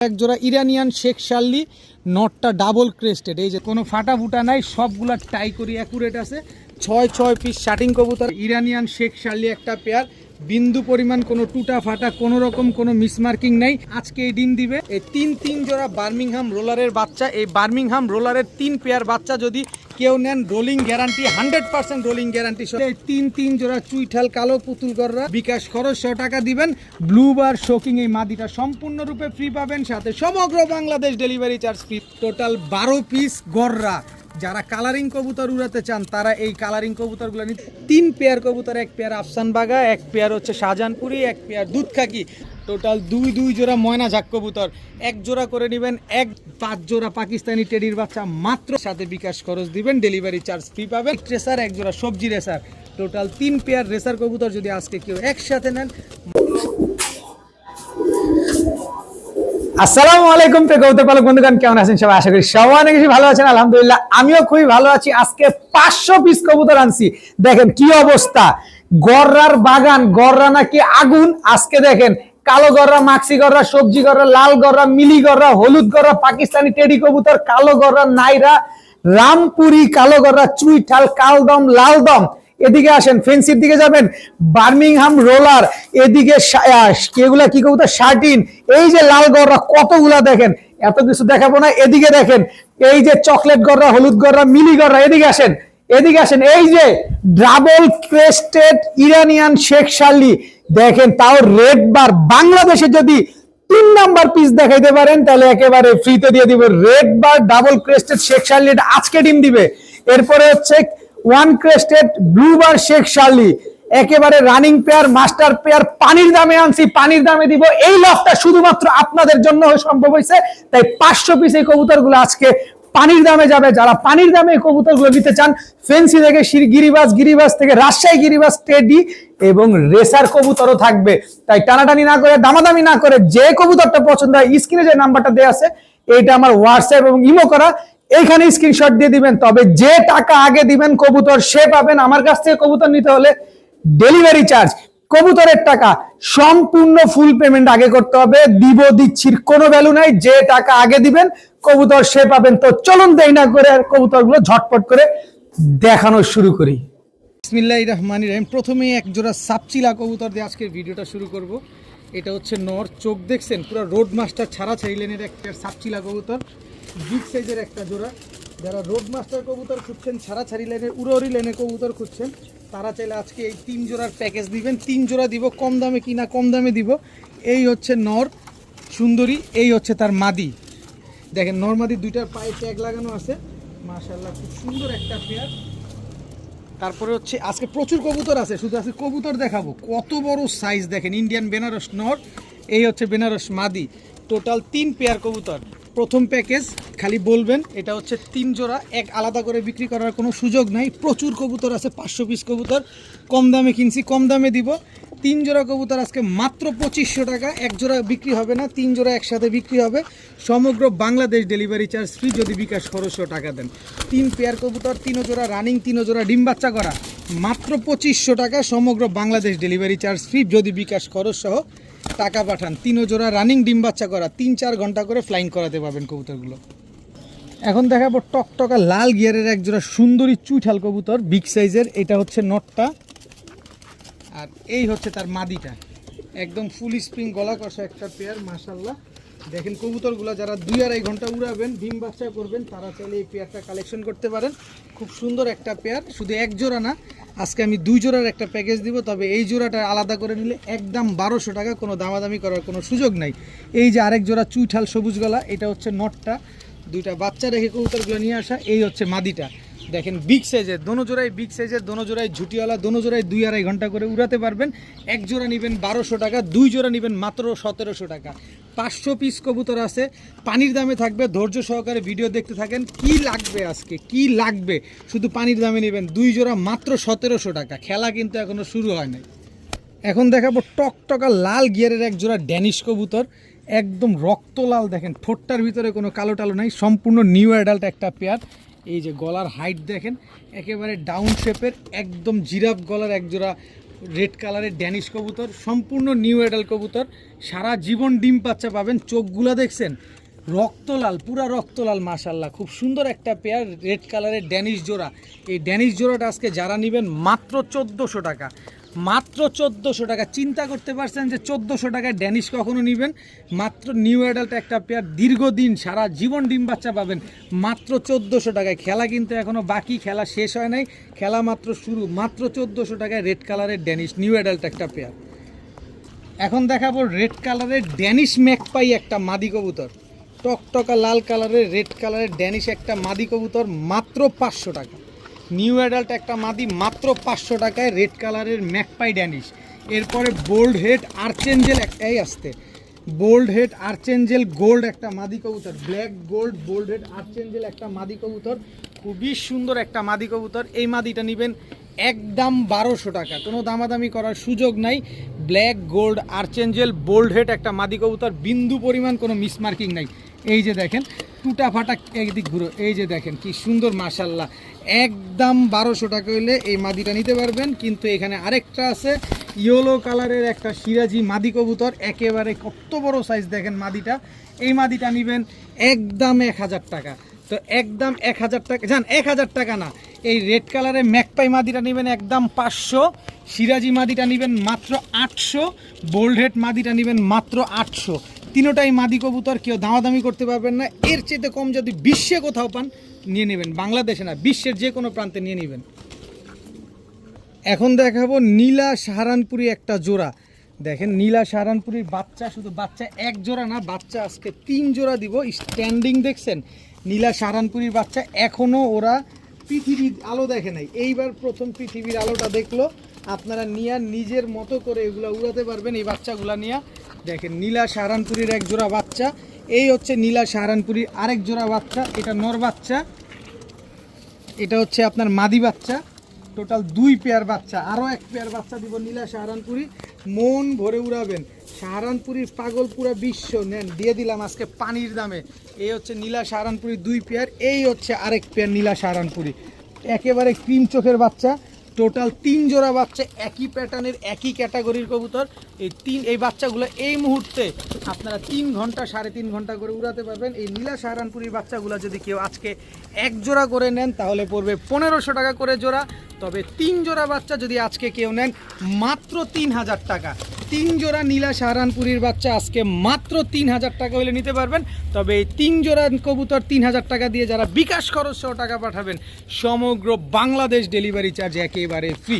এক জোড়া Iranian Sheikh Shirley, নটটা ডাবল ক্রেস্টেড, এই যে কোনো ফাটা ফুটা নাই, সবগুলা টাই করি অ্যাকুরেট আছে। 6 পিস শাটিং কবুতর, ইরানিয়ান শেখ শার্লি একটা পেয়ার, বিন্দু পরিমাণ কোনো টুটা ফাটা কোনো রকম কোনো মিসমার্কিং নেই। আজকে এই ডিম দিবে এই তিন জোড়া বার্মিংহাম রোলারের বাচ্চা। এই বার্মিংহাম রোলারের 3 পেয়ার বাচ্চা যদি কেউ নেন, রোলিং গ্যারান্টি, 100% রোলিং গ্যারান্টি। তিন জোড়া চুইঠাল কালো পুতুল গররা, বিকাশ খরচ 100 টাকা দিবেন। ব্লুবার শোকিং এই মাদিটা সম্পূর্ণরূপে ফ্রি পাবেন, সাথে সমগ্র Bangladesh delivery charge free. Total 12 piece গররা। যারা কালারিং কবুতর উড়াতে চান তারা এই কালারিং কবুতরগুলো নিতে। 3 পেয়ার কবুতর, 1 পেয়ার আফসান বাগা, 1 পেয়ার হচ্ছে শাহজাহানপুরি, 1 পেয়ার দুধ খাকি। টোটাল দুই জোড়া ময়না ঝাক কবুতর, 1 জোড়া করে নেবেন। 5 জোড়া পাকিস্তানি টেডির বাচ্চা মাত্র, সাথে বিকাশ খরচ দিবেন, ডেলিভারি চার্জ ফ্রি পাবেন। রেসার 1 জোড়া সবজি রেসার, টোটাল 3 পেয়ার রেসার কবুতর যদি আজকে কেউ একসাথে নেন। আসসালামু আলাইকুম কবুতর পালক বন্ধুগণ, কেমন আছেন সবাই? আশা করি সবাই অনেক বেশি ভালো আছেন। আলহামদুলিল্লাহ আমিও খুবই ভালো আছি। আজকে 500 পিস কবুতর আনছি, দেখেন কি অবস্থা। গররার বাগান, গররা নাকি আগুন। আজকে দেখেন কালো গররা, মাক্সি গররা, সবজি গররা, লাল গররা, মিলি গররা, হলুদ গররা, পাকিস্তানি টেডি কবুতর, কালো গররা, নাইরা, রামপুরি, কালো গররা, চুইঠাল, কালদম, লালদম। এদিকে আসেন, ফেন্সির দিকে যাবেন, বার্মিংহাম রোলার, এদিকে এগুলা কি কবুতর, শার্টিন। এই যে লাল গররা কতগুলা, দেখেন এত কিছু দেখাবো না। এদিকে দেখেন এই যে চকলেট গররা, হলুদ গররা, মিলি গররা। এদিকে আসেন, এদিকে আসেন, এই যে double crested Iranian Sheikh Shirley, দেখেন তাও রেড বার। বাংলাদেশে যদি 3 নাম্বার পিস দেখাইতে পারেন তাহলে একেবারে ফ্রিতে দিয়ে দিব। রেড বার ডাবল ক্রেস্টেড শেখ শার্লি, আজকে ডিম দিবে। এরপরে হচ্ছে 1 ক্রেস্টেড ব্লু বার শেখ শার্লি, একেবারে রানিং পেয়ার, মাস্টার পেয়ার, পানির দামে আনছি, পানির দামে দিব। এই লফটা শুধুমাত্র আপনাদের জন্য সম্ভব হয়েছে, তাই 500 পিস এই কবুতরগুলো আজকে পানির দামে যাবে। যারা পানির দামে এই কবুতরগুলো নিতে চান, ফেন্সি থেকে গিরিবাজ থেকে রাজশাহী গিরিবাজ, টেডি এবং রেসার কবুতরও থাকবে। তাই টানাটানি না করে, দামাদামি না করে, যে কবুতরটা পছন্দ হয়, স্ক্রিনে যে নাম্বারটা দেওয়া আছে, এইটা আমার হোয়াটসঅ্যাপ এবং ইমো করা, এইখানে স্ক্রিনশট দিয়ে দিবেন। তবে যে টাকা আগে দিবেন কবুতর সে পাবেন। আমার কাছ থেকে কবুতর নিতে হলে ডেলিভারি চার্জ, কবুতরের টাকা সম্পূর্ণ ফুল পেমেন্ট আগে করতে হবে। দিচ্ছির কোনো ভ্যালু নাই, যে টাকা আগে দিবেন কবুতর সে পাবেন। তো চলুন দেরি না করে কবুতরগুলো ঝটপট করে দেখানো শুরু করি। বিসমিল্লাহির রহমানির রহিম। প্রথমেই 1 জোড়া সাপচিলা কবুতর দিয়ে আজকের ভিডিওটা শুরু করব। এটা হচ্ছে নর, চোখ দেখছেন পুরো রোড মাস্টার ছাড়া লেনের একটা সাপচিলা কবুতর, বিগ সাইজের একটা জোড়া। যারা রোড মাস্টার কবুতর খুঁজছেন, ছাড়াছাড়ি লেনের, উড়োরি লেনে কবুতর খুঁজছেন, তারা চাইলে আজকে এই 3 জোড়ার প্যাকেজ দিবেন। 3 জোড়া দিব, কম দামে কিনা কম দামে দিব। এই হচ্ছে নর সুন্দরী, এই হচ্ছে তার মাদি। দেখেন নর মাদি দুইটার পায়ে ট্যাগ লাগানো আছে, মাশাআল্লাহ খুব সুন্দর একটা পেয়ার। তারপরে হচ্ছে আজকে প্রচুর কবুতর আছে, শুধু আজকে কবুতর দেখাবো। কত বড় সাইজ দেখেন, ইন্ডিয়ান বেনারস নর, এই হচ্ছে বেনারস মাদি। টোটাল 3 পেয়ার কবুতর। প্রথম প্যাকেজ খালি বলবেন, এটা হচ্ছে 3 জোড়া, এক আলাদা করে বিক্রি করার কোনো সুযোগ নাই। প্রচুর কবুতর আছে, 500 পিস কবুতর, কম দামে কিনছি, কম দামে দিব। 3 জোড়া কবুতর আজকে মাত্র 2500 টাকা। 1 জোড়া বিক্রি হবে না, 3 জোড়া একসাথে বিক্রি হবে। সমগ্র বাংলাদেশ ডেলিভারি চার্জ ফ্রি যদি বিকাশ খরচ টাকা দেন। 3 পেয়ার কবুতর, 3 জোড়া রানিং, 3 জোড়া ডিম বাচ্চা করা, মাত্র 2500 টাকা। সমগ্র বাংলাদেশ ডেলিভারি চার্জ ফ্রি যদি বিকাশ খরচ সহ টাকা পাঠান। 3 জোড়া রানিং ডিম বাচ্চা করা, 3-4 ঘন্টা করে ফ্লাইং করাতে পারবেন কবুতরগুলো। এখন দেখাবো টকটকা লাল গিয়ারের 1 জোড়া সুন্দরী চুইঠাল কবুতর, বিগ সাইজের। এটা হচ্ছে নটটা, আর এই হচ্ছে তার মাদিটা। একদম ফুল স্প্রিং গলা কষা একটা পেয়ার, মাশাআল্লাহ। দেখেন কবুতরগুলো যারা 2-2.5 ঘন্টা উড়াবেন, ডিম বাচ্চা করবেন, তারা চাইলে এই পেয়ারটা কালেকশন করতে পারেন। খুব সুন্দর একটা পেয়ার, শুধু 1 জোড়া না, আজকে আমি 2 জোড়ার একটা প্যাকেজ দিব। তবে এই জোড়াটা আলাদা করে নিলে একদম 1200 টাকা, কোনো দামাদামি করার কোনো সুযোগ নাই। এই যে আরেক জোড়া চুইঠাল সবুজ গলা, এটা হচ্ছে নটটা, 2টা বাচ্চা রেখে কবুতরগুলো নিয়ে আসা। এই হচ্ছে মাদিটা, দেখেন বিগ সাইজের, দোনো জোড়াই বিগ সাইজের, দোনো জোড়াই ঝুটিওয়ালা, দোনো জোড়াই 2-2.5 ঘন্টা করে উড়াতে পারবেন। 1 জোড়া নেবেন 1200 টাকা, 2 জোড়া নেবেন মাত্র 1700 টাকা। 500 পিস কবুতর আছে, পানির দামে থাকবে। ধৈর্য সহকারে ভিডিও দেখতে থাকেন। কি লাগবে আজকে, কি লাগবে, শুধু পানির দামে নেবেন। 2 জোড়া মাত্র 1700 টাকা। খেলা কিন্তু এখনো শুরু হয় নাই। এখন দেখাবো টকটকা লাল গিয়ারের 1 জোড়া ড্যানিশ কবুতর, একদম রক্ত লাল। দেখেন ঠোঁটটার ভিতরে কোনো কালো টালো নাই, সম্পূর্ণ নিউ অ্যাডাল্ট একটা পেয়ার। এই যে গলার হাইট দেখেন, একেবারে ডাউন শেপের, একদম জিরাফ গলার 1 জোড়া রেড কালারের ড্যানিশ কবুতর, সম্পূর্ণ নিউ অ্যাডাল্ট কবুতর, সারা জীবন ডিম বাচ্চা পাবেন। চোখগুলো দেখছেন রক্তলাল, পুরা রক্তলাল, মাশাল্লাহ খুব সুন্দর একটা পেয়ার রেড কালারের ড্যানিশ জোড়া। এই ড্যানিশ জোড়াটা আজকে যারা নেবেন মাত্র 1400 টাকা, মাত্র 1400 টাকা। চিন্তা করতে পারছেন যে 1400 টাকায় ড্যানিশ কখনো নেবেন? মাত্র নিউ অ্যাডাল্ট একটা পেয়ার, দীর্ঘদিন সারা জীবন ডিম বাচ্চা পাবেন মাত্র 1400 টাকায়। খেলা কিন্তু এখনও বাকি, খেলা শেষ হয় নাই, খেলা মাত্র শুরু। মাত্র 1400 টাকায় রেড কালারের ড্যানিশ নিউ অ্যাডাল্ট একটা পেয়ার। এখন দেখাবো রেড কালারের ড্যানিশ ম্যাকপাই একটা মাদি কবুতর, টকটকা লাল কালারের রেড কালারের ড্যানিশ একটা মাদি কবুতর, মাত্র 500 টাকা। নিউ অ্যাডাল্ট একটা মাদি, মাত্র 500 টাকায় রেড কালারের ম্যাকপাই ড্যানিশ। এরপরে বোল্ড হেড আর্চেঞ্জেল একটাই আসতে, বোল্ড হেড আর্চেঞ্জেল গোল্ড একটা মাদি কবুতর, black gold bold head archangel একটা মাদি কবুতর, খুবই সুন্দর একটা মাদি কবুতর। এই মাদিটা নেবেন একদম 1200 টাকা, কোনো দামাদামি করার সুযোগ নাই। Black gold archangel bold head একটা মাদি কবুতর, বিন্দু পরিমাণ কোনো মিসমার্কিং নাই। এই যে দেখেন টুটা ফাটা, একদিক ঘুরো, এই যে দেখেন কি সুন্দর, মাশাল্লাহ একদম 1200 টাকা হইলে এই মাদিটা নিতে পারবেন। কিন্তু এখানে আরেকটা আছে ইয়েলো কালারের একটা সিরাজি মাদি কবুতর, একেবারে কত বড় সাইজ দেখেন মাদিটা। এই মাদিটা নেবেন একদম 1000 টাকা। তো একদম 1000 টাকা, জান 1000 টাকা না, এই রেড কালারের ম্যাকপাই মাদিটা নেবেন একদম 500, সিরাজি মাদিটা নেবেন মাত্র 800, বোল্ড হেড মাদিটা নেবেন মাত্র 800। তিনোটাই মাদি কবুতর, কেউ দামাদামি করতে পারবেন না। এর চেয়ে কম যদি বিশ্বে কোথাও পান নিয়ে নেবেন, বাংলাদেশে না বিশ্বের যে কোনো প্রান্তে নিয়ে নেবেন। এখন দেখাবো নীলা সাহারানপুরি একটা জোড়া। দেখেন নীলা সাহারানপুরির বাচ্চা, শুধু বাচ্চা এক জোড়া না, বাচ্চা আজকে 3 জোড়া দিব। স্ট্যান্ডিং দেখছেন নীলা সাহারানপুরির বাচ্চা, এখনও ওরা পৃথিবীর আলো দেখে নাই, এইবার প্রথম পৃথিবীর আলোটা দেখলো। আপনারা নিয়ে নিজের মতো করে এগুলো উড়াতে পারবেন এই বাচ্চাগুলা নিয়ে। দেখেন নীলা সাহারানপুরির এক জোড়া বাচ্চা, এই হচ্ছে নীলা সাহারানপুরির আরেক জোড়া বাচ্চা, এটা নর বাচ্চা, এটা হচ্ছে আপনার মাদি বাচ্চা। টোটাল 2 পেয়ার বাচ্চা, আরও 1 পেয়ার বাচ্চা দিব নীলা সাহারানপুরি, মন ভরে উড়াবেন। সাহারানপুরির পাগল পুরা বিশ্ব নেন, দিয়ে দিলাম আজকে পানির দামে। এই হচ্ছে নীলা সাহারানপুরি 2 পেয়ার, এই হচ্ছে আরেক পেয়ার নীলা সাহারানপুরি, একেবারে ক্রিম চোখের বাচ্চা। টোটাল 3 জোড়া বাচ্চা, একই প্যাটার্নের একই ক্যাটাগরির কবুতর। এই বাচ্চাগুলো এই মুহূর্তে আপনারা 3 ঘন্টা 3.5 ঘন্টা করে উড়াতে পারবেন। এই নীলা সাহারানপুরির বাচ্চাগুলো যদি কেউ আজকে 1 জোড়া করে নেন তাহলে পড়বে 1500 টাকা করে জোড়া। তবে 3 জোড়া বাচ্চা যদি আজকে কেউ নেন মাত্র 3000 টাকা। 3 জোড়া নীলা সাহারানপুরির বাচ্চা আজকে মাত্র 3000 টাকা হলে নিতে পারবেন। তবে এই 3 জোড়া কবুতর 3000 টাকা দিয়ে যারা বিকাশ খরচ সহ টাকা পাঠাবেন, সমগ্র বাংলাদেশ ডেলিভারি চার্জ একেবারে ফ্রি,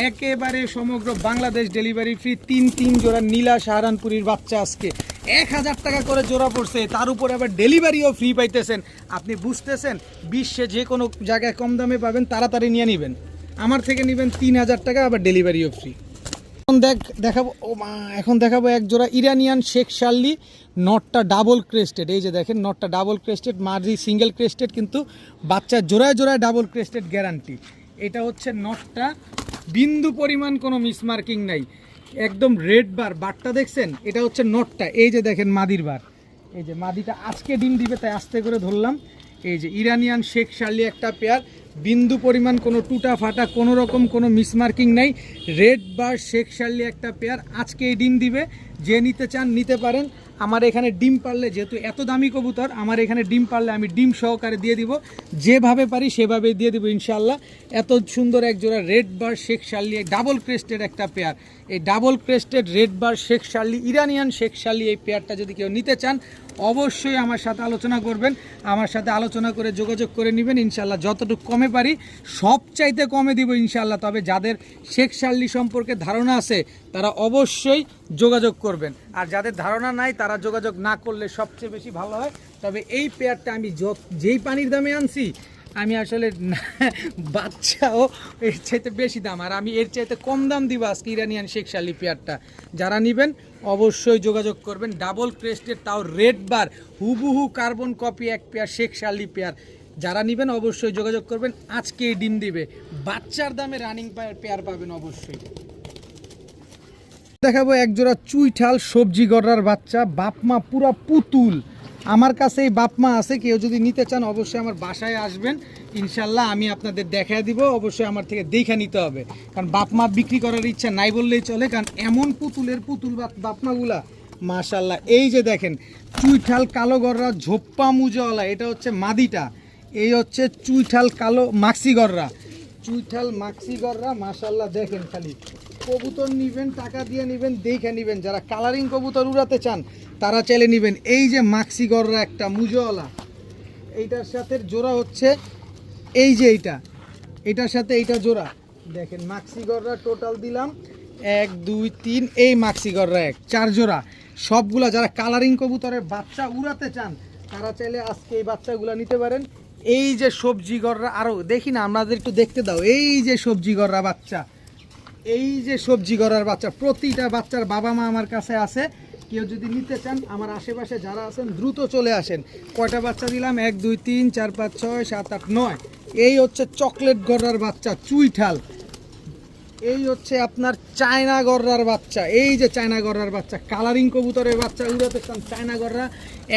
একেবারে সমগ্র বাংলাদেশ ডেলিভারি ফ্রি। 3 জোড়া নীলা সাহারানপুরির বাচ্চা আজকে 1000 টাকা করে জোড়া পড়ছে, তার উপরে আবার ডেলিভারিও ফ্রি পাইতেছেন। আপনি বুঝতেছেন বিশ্বে যে কোনো জায়গায় কম দামে পাবেন, তাড়াতাড়ি নিয়ে নেবেন। আমার থেকে নেবেন 3000 টাকা, আবার ডেলিভারিও ফ্রি। দেখাবো ও মা, এখন দেখাবো এক জোড়া ইরানিয়ান শেখ শার্লি, নটটা ডাবল ক্রেস্টেড। এই যে দেখেন নটটা ডাবল ক্রেস্টেড, মাঝি সিঙ্গেল ক্রেস্টেড, কিন্তু বাচ্চা জোড়ায় জোড়ায় ডাবল ক্রেস্টেড গ্যারান্টি। এটা হচ্ছে নটটা, বিন্দু পরিমাণ কোনো মিসমার্কিং নাই, একদম রেড বার, বারটা দেখছেন, এটা হচ্ছে নটটা। এই যে দেখেন মাদির বার, এই যে মাদিটা আজকে ডিম দিবে তাই আস্তে করে ধরলাম। এই যে ইরানিয়ান শেখ শার্লি একটা পেয়ার, বিন্দু পরিমাণ কোনো টুটা ফাটা কোনো রকম কোনো মিসমার্কিং নাই, রেড বার শেখ শার্লি একটা পেয়ার আজকে এই ডিম দিবে। যে নিতে চান নিতে পারেন। আমার এখানে ডিম পারলে, যেহেতু এত দামি কবুতর, আমার এখানে ডিম পারলে আমি ডিম সহকারে দিয়ে দিব, যেভাবে পারি সেভাবে দিয়ে দিব ইনশাল্লাহ। এত সুন্দর এক জোড়া রেড বার শেখ শার্লি, ডাবল ক্রেস্টেড একটা পেয়ার। এই ডাবল ক্রেস্টেড রেড বার Sheikh Shirley, Iranian Sheikh Shirley, এই পেয়ারটা যদি কেউ নিতে চান অবশ্যই আমার সাথে আলোচনা করবেন, আমার সাথে আলোচনা করে যোগাযোগ করে নেবেন। ইনশাল্লাহ যতটুকু কমে পারি সবচাইতে কমে দিব ইনশাল্লাহ। তবে যাদের শেখ শার্লি সম্পর্কে ধারণা আছে তারা অবশ্যই যোগাযোগ করবেন, আর যাদের ধারণা নাই তারা যোগাযোগ না করলে সবচেয়ে বেশি ভালো হয়। তবে এই পেয়ারটা আমি যেই পানির দামে আনছি, আমি আসলে বাচ্চাও এর চাইতে বেশি দাম, আর আমি এর চাইতে কম দাম দিব আজকে ইরানিয়ান শেখ শার্লি পেয়ারটা। যারা নেবেন অবশ্যই যোগাযোগ করবেন। ডাবল ক্রেস্টেড, তাও রেড বার, হুবহু কার্বন কপি এক পেয়ার শেখ শার্লি পেয়ার। যারা নেবেন অবশ্যই যোগাযোগ করবেন, আজকেই ডিম দিবে, বাচ্চার দামে রানিং পেয়ার পাবেন অবশ্যই। দেখাবো এক জোড়া চুইঠাল সবজি গড়ার বাচ্চা, বাপমা পুরা পুতুল, আমার কাছে এই বাপমা আছে, কেউ যদি নিতে চান অবশ্যই আমার বাসায় আসবেন, ইনশাল্লাহ আমি আপনাদের দেখায় দিব। অবশ্যই আমার থেকে দেখে নিতে হবে, কারণ বাপমা বিক্রি করার ইচ্ছা নাই বললেই চলে, কারণ এমন পুতুল বাপমাগুলা মাশাল্লাহ। এই যে দেখেন চুইঠাল কালো গররা ঝোপ্পা মুজওয়ালা, এটা হচ্ছে মাদিটা। এই হচ্ছে চুইঠাল কালো মাক্সি গররা, চুইঠাল মাক্সি গররা মাশাল্লাহ। দেখেন খালি কবুতর নিবেন, টাকা দিয়ে নিবেন, দেখে নিবেন। যারা কালারিং কবুতর উড়াতে চান তারা চাইলে নিবেন। এই যে মাক্সি গররা একটা মুজওয়ালা, এইটার সাথে জোড়া হচ্ছে এই যে এইটার সাথে এইটা জোড়া। দেখেন মাক্সি গররা টোটাল দিলাম 1 2 3, এই মাক্সি গররা 4 জোড়া। সবগুলা যারা কালারিং কবুতরের বাচ্চা উড়াতে চান তারা চাইলে আজকে এই বাচ্চাগুলো নিতে পারেন। এই যে সবজি গররা, আরও দেখি না আমাদের একটু দেখতে দাও। এই যে সবজি গররা বাচ্চা, এই যে সবজি গড়ার বাচ্চা, প্রতিটা বাচ্চার বাবা মা আমার কাছে আছে। কেউ যদি নিতে চান আমার আশেপাশে যারা আছেন দ্রুত চলে আসেন। কয়টা বাচ্চা দিলাম? 1 2 3 4 5 6 7 8 9। এই হচ্ছে চকলেট গড়ার বাচ্চা চুইঠাল। এই হচ্ছে আপনার চায়না গড়ার বাচ্চা। এই যে চায়না গড়ার বাচ্চা, কালারিং কবুতরের বাচ্চা উড়াতে চান, চায়না গড়া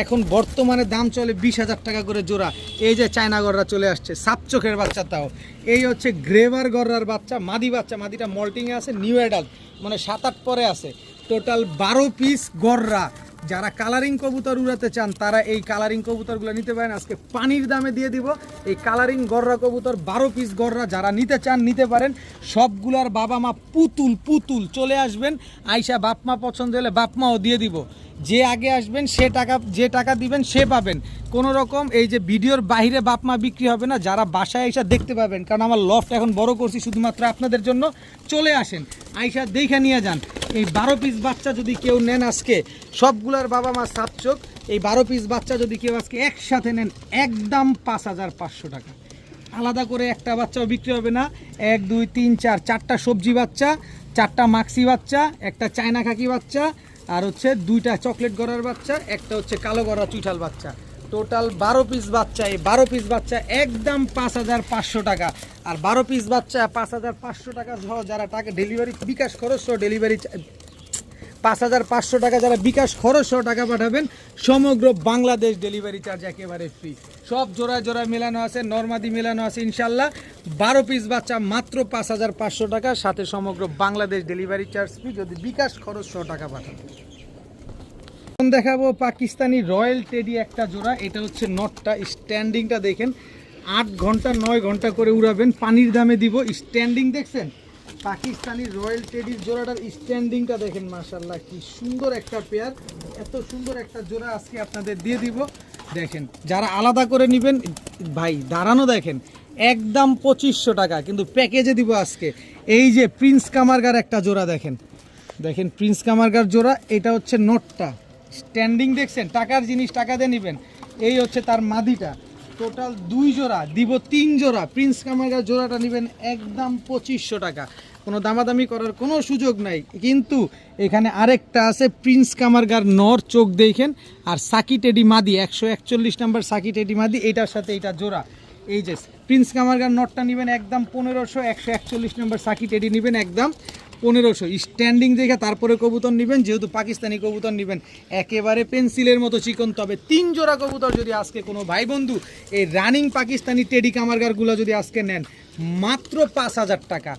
এখন বর্তমানে দাম চলে 20,000 টাকা করে জোড়া। এই যে চায়না গড়া চলে আসছে, সাপ চোখের বাচ্চা তাও। এই হচ্ছে গ্রেভার গড়ার বাচ্চা, মাদি বাচ্চা, মাদিটা মল্টিংয়ে আছে, নিউ অ্যাডাল্ট মানে 7-8 পরে আছে। টোটাল 12 পিস গড়রা। যারা কালারিং কবুতর উড়াতে চান তারা এই কালারিং কবুতরগুলো নিতে পারেন। আজকে পানির দামে দিয়ে দিব এই কালারিং গররা কবুতর, 12 পিস গররা। যারা নিতে চান নিতে পারেন। সবগুলার বাবা মা পুতুল চলে আসবেন, আইসা বাপমা পছন্দ হলে বাপমাও দিয়ে দিব। যে আগে আসবেন যে টাকা দিবেন সে পাবেন। কোনো রকম এই যে ভিডিওর বাইরে বাপমা বিক্রি হবে না, যারা বাসায় আইসা দেখতে পাবেন, কারণ আমার লফট এখন বড় করছি শুধুমাত্র আপনাদের জন্য। চলে আসেন, আইসা দেখে নিয়ে যান। এই 12 পিস বাচ্চা যদি কেউ নেন আজকে, সবগুলার বাবা মা সাপচোক, এই 12 পিস বাচ্চা যদি কেউ আজকে একসাথে নেন একদম 5,500 টাকা। আলাদা করে একটা বাচ্চাও বিক্রি হবে না। 1 2 3 4, 4টা সবজি বাচ্চা, 4টা মাক্সি বাচ্চা, একটা চায়না খাকি বাচ্চা, আর হচ্ছে 2টা চকলেট গড়ার বাচ্চা, একটা হচ্ছে কালো গড়া চুইঠাল বাচ্চা। টোটাল 12 পিস বাচ্চা। এই 12 পিস বাচ্চা একদম 5,500 টাকা। আর 12 পিস বাচ্চা 5,500 টাকা সহ যারা টাকা ডেলিভারি বিকাশ খরচ সহ ডেলিভারি 5,500 টাকা যারা বিকাশ খরচ সহ টাকা পাঠাবেন, সমগ্র বাংলাদেশ ডেলিভারি চার্জ একেবারে ফ্রি। সব জোড়ায় মেলানো আছে, নরমাদি মেলানো আছে ইনশাল্লাহ। 12 পিস বাচ্চা মাত্র 5,500 টাকা, সাথে সমগ্র বাংলাদেশ ডেলিভারি চার্জ ফ্রি যদি বিকাশ খরচ সহ টাকা পাঠান। এখন দেখাবো পাকিস্তানি রয়্যাল টেডি একটা জোড়া। এটা হচ্ছে নটটা, স্ট্যান্ডিংটা দেখেন, 8 ঘন্টা 9 ঘন্টা করে উড়াবেন, পানির দামে দিব। স্ট্যান্ডিং দেখছেন পাকিস্তানি রয়্যাল টেডির জোড়াটার স্ট্যান্ডিংটা দেখেন, মাশাআল্লাহ কি সুন্দর একটা পেয়ার। এত সুন্দর একটা জোড়া আজকে আপনাদের দিয়ে দিব। দেখেন যারা আলাদা করে নেবেন ভাই, দাঁড়ানো দেখেন একদম 2500 টাকা, কিন্তু প্যাকেজে দিব আজকে। এই যে প্রিন্স কামারগার একটা জোড়া দেখেন প্রিন্স কামারগার জোড়া। এটা হচ্ছে নটটা, স্ট্যান্ডিং দেখছেন, টাকার জিনিস টাকা দিয়ে নেবেন। এই হচ্ছে তার মাদিটা। টোটাল 2 জোড়া দিব, 3 জোড়া। প্রিন্স কামারগার জোড়াটা নেবেন একদম 2500 টাকা, কোনো দামাদামি করার কোনো সুযোগ নাই। কিন্তু এখানে আরেকটা আছে প্রিন্স কামারগার নর, চোখ দেখেন, আর সাকি টেডি মাদি, 141 নাম্বার সাকি টেডি মাদি, এটার সাথে এটা জোড়া। এই যে প্রিন্স কামারগার নটটা নেবেন একদম 1500, 141 নাম্বার সাকি টেডি নেবেন একদম 1500। স্ট্যান্ডিং দেখে তারপরে কবুতর নেবেন, যেহেতু পাকিস্তানি কবুতর নেবেন একেবারে পেন্সিলের মতো চিকন। তবে 3 জোড়া কবুতর যদি আজকে কোনো ভাই বন্ধু এই রানিং পাকিস্তানি টেডি কামারগারগুলো যদি আজকে নেন মাত্র 5,000 টাকা,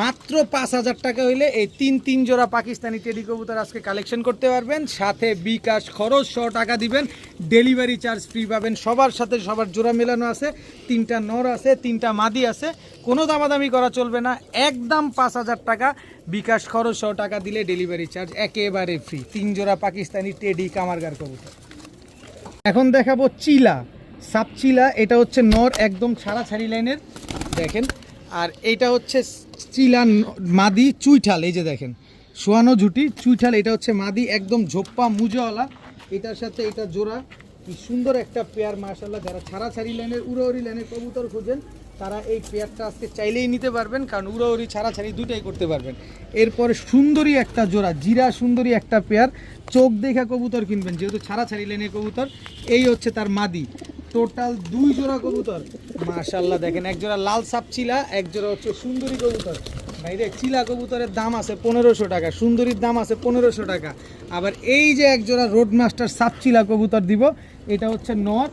মাত্র 5,000 টাকা হইলে এই 3 জোড়া পাকিস্তানি টেডি কবুতর আজকে কালেকশন করতে পারবেন। সাথে বিকাশ খরচ সহ টাকা দিবেন, ডেলিভারি চার্জ ফ্রি পাবেন। সবার সাথে সবার জোড়া মেলানো আছে, 3টা নর আছে, 3টা মাদি আছে, কোনো দামাদামি করা চলবে না। একদম 5,000 টাকা বিকাশ খরচ সহ টাকা দিলে ডেলিভারি চার্জ একেবারে ফ্রি। 3 জোড়া পাকিস্তানি টেডি কামারগার কবুতর। এখন দেখাবো চিলা, সাপ চিলা। এটা হচ্ছে নর, একদম ছাড়াছাড়ি লাইনের দেখেন। আর এইটা হচ্ছে চিলা মাদি চুইঠাল। এই যে দেখেন শোয়ানো ঝুটি চুইঠাল, এটা হচ্ছে মাদি, একদম ঝোপ্পা মুজওয়ালা। এটার সাথে এটা জোড়া, কি সুন্দর একটা পেয়ার মাশাআল্লাহ। যারা ছাড়াছাড়ি লাইনের উড়াউড়ি লাইনের কবুতর খোঁজেন তারা এই পেয়ারটা আজকে চাইলেই নিতে পারবেন, কারণ উড়াউড়ি ছাড়াছাড়ি দুটাই করতে পারবেন। এরপরে সুন্দরী একটা জোড়া, জিরা সুন্দরী একটা পেয়ার, চোখ দেখা কবুতর কিনবেন যেহেতু ছাড়াছাড়ি লাইনের কবুতর। এই হচ্ছে তার মাদি। টোটাল 2 জোড়া কবুতর মাশাআল্লাহ দেখেন, এক জোড়া লাল সাপ চিলা, এক জোড়া হচ্ছে সুন্দরী কবুতর। ভাইরে চিলা কবুতরের দাম আছে 1500 টাকা, সুন্দরীর দাম আছে 1500 টাকা। আবার এই যে এক জোড়া রোড মাস্টার সাপ চিলা কবুতর দিব, এটা হচ্ছে নর,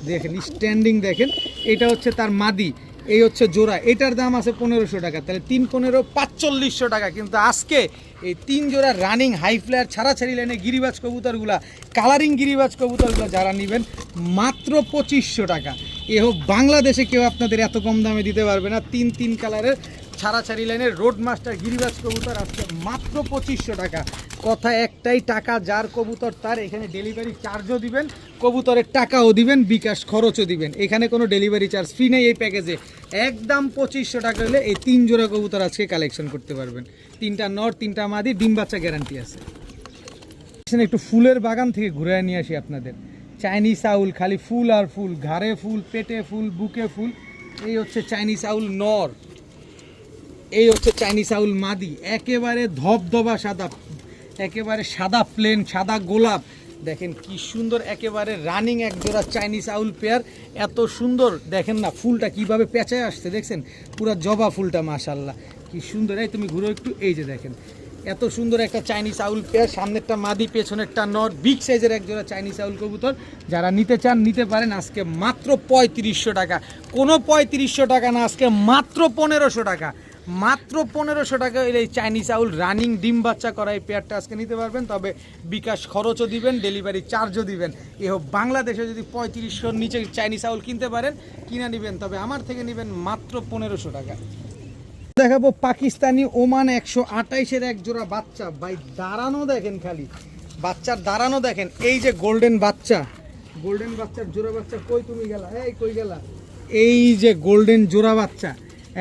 দেখেন স্ট্যান্ডিং দেখেন, এটা হচ্ছে তার মাদি, এই হচ্ছে জোড়া। এটার দাম আছে 1500 টাকা, তাহলে 3 15 4500 টাকা। কিন্তু আজকে এই 3 জোড়া রানিং হাই ফ্লায়ার ছাড়াছাড়ি লাইনে গিরিবাজ কবুতরগুলা, কালারিং গিরিবাজ কবুতরগুলো যারা নেবেন মাত্র 2500 টাকা। এ হোক বাংলাদেশে কেউ আপনাদের এত কম দামে দিতে পারবে না। 3 কালারের ছাড়াছাড়ি লাইনের রোড মাস্টার গিরিবাজ কবুতর আজকে মাত্র 2500 টাকা। কথা একটাই, টাকা যার কবুতর তার। এখানে ডেলিভারি চার্জও দিবেন, কবুতরের টাকাও দিবেন, বিকাশ খরচও দিবেন। এখানে কোনো ডেলিভারি চার্জ ফ্রি নেই এই প্যাকেজে। একদম 2500 টাকা হলে এই 3 জোড়া কবুতর আজকে কালেকশন করতে পারবেন। 3টা নর 3টা মাদি, ডিম বাচ্চা গ্যারান্টি আছে। একটু ফুলের বাগান থেকে ঘুরে নিয়ে আসি আপনাদের। চাইনিজ আউল, খালি ফুল আর ফুল, ঘাড়ে ফুল, পেটে ফুল, বুকে ফুল। এই হচ্ছে চাইনিজ আউল নর, এই হচ্ছে চাইনিজ আউল মাদি, একেবারে ধবধবা সাদা, একেবারে সাদা প্লেন, সাদা গোলাপ। দেখেন কি সুন্দর, একেবারে রানিং এক জোড়া চাইনিজ আউল পেয়ার। এত সুন্দর দেখেন না, ফুলটা কিভাবে পেঁচায় আসছে দেখছেন, পুরো জবা ফুলটা, মাশাল্লাহ কি সুন্দর। এই তুমি ঘুরো একটু, এই যে দেখেন এত সুন্দর একটা চাইনিজ আউল পেয়ার, সামনেরটা মাদি পেছনেরটা নর, বিগ সাইজের এক জোড়া চাইনিজ আউল কবুতর। যারা নিতে চান নিতে পারেন আজকে মাত্র 3500 টাকা। কোনো 3500 টাকা না, আজকে মাত্র 1500 টাকা। মাত্র 1500 টাকা এই চাইনিজ আউল রানিং ডিম বাচ্চা করা এই পেয়ারটা আজকে নিতে পারবেন। তবে বিকাশ খরচও দিবেন, ডেলিভারি চার্জও দিবেন। এ হোক বাংলাদেশে যদি 3500-র নিচে চাইনিজ আউল কিনতে পারেন, কিনে নেবেন, তবে আমার থেকে নেবেন মাত্র 1500 টাকা। দেখাবো পাকিস্তানি ওমান 128-এর এক জোড়া বাচ্চা। ভাই দাঁড়ানো দেখেন, খালি বাচ্চার দাঁড়ানো দেখেন। এই যে গোল্ডেন বাচ্চা, গোল্ডেন বাচ্চার জোড়া বাচ্চা, কই তুমি গেলা, এই কই গেলা। এই যে গোল্ডেন জোড়া বাচ্চা,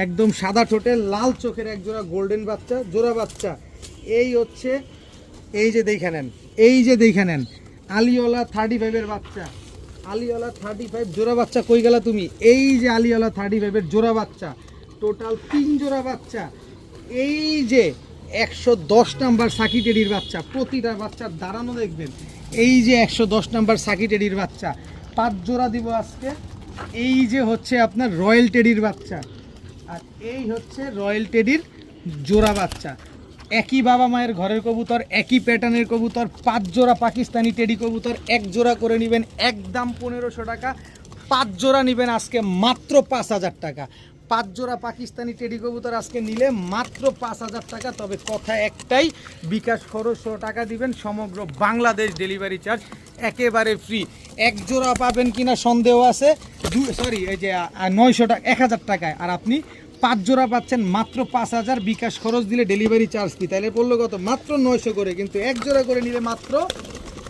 একদম সাদা ঠোঁটে লাল চোখের এক জোড়া গোল্ডেন বাচ্চা, জোড়া বাচ্চা। এই হচ্ছে, এই যে দেখে নেন, এই যে দেখে নেন আলিওলা 35-এর বাচ্চা, আলিওলা 35 জোড়া বাচ্চা, কই গেলা তুমি। এই যে আলিওলা 35-এর জোড়া বাচ্চা, টোটাল 3 জোড়া বাচ্চা। এই যে 110 নাম্বার সাকি টেডির বাচ্চা, প্রতিটা বাচ্চার দাঁড়ানো দেখবেন। এই যে 110 নাম্বার সাকি টেডির বাচ্চা, 5 জোড়া দিব আজকে। এই যে হচ্ছে আপনার রয়্যাল টেডির বাচ্চা, আর এই হচ্ছে রয়্যাল টেডির জোড়া বাচ্চা। একই বাবা মায়ের ঘরের কবুতর, একই প্যাটার্নের কবুতর, 5 জোড়া পাকিস্তানি টেডি কবুতর, 1 জোড়া করে নেবেন একদম 1500 টাকা। 5 জোড়া নেবেন আজকে মাত্র 5000 টাকা। 5 জোড়া পাকিস্তানি টেডি কবুতর আজকে নিলে মাত্র 5000 টাকা। তবে কথা একটাই, বিকাশ খরচ 100 টাকা দিবেন, সমগ্র বাংলাদেশ ডেলিভারি চার্জ একেবারে ফ্রি। 1 জোড়া পাবেন কিনা সন্দেহ আছে, এই যে 900 টাকা, 1000 টাকায়। আর আপনি 5 জোড়া পাচ্ছেন মাত্র 5000, বিকাশ খরচ দিলে ডেলিভারি চার্জ কি, তাহলে পড়লো কত, মাত্র 900 করে। কিন্তু 1 জোড়া করে নিলে মাত্র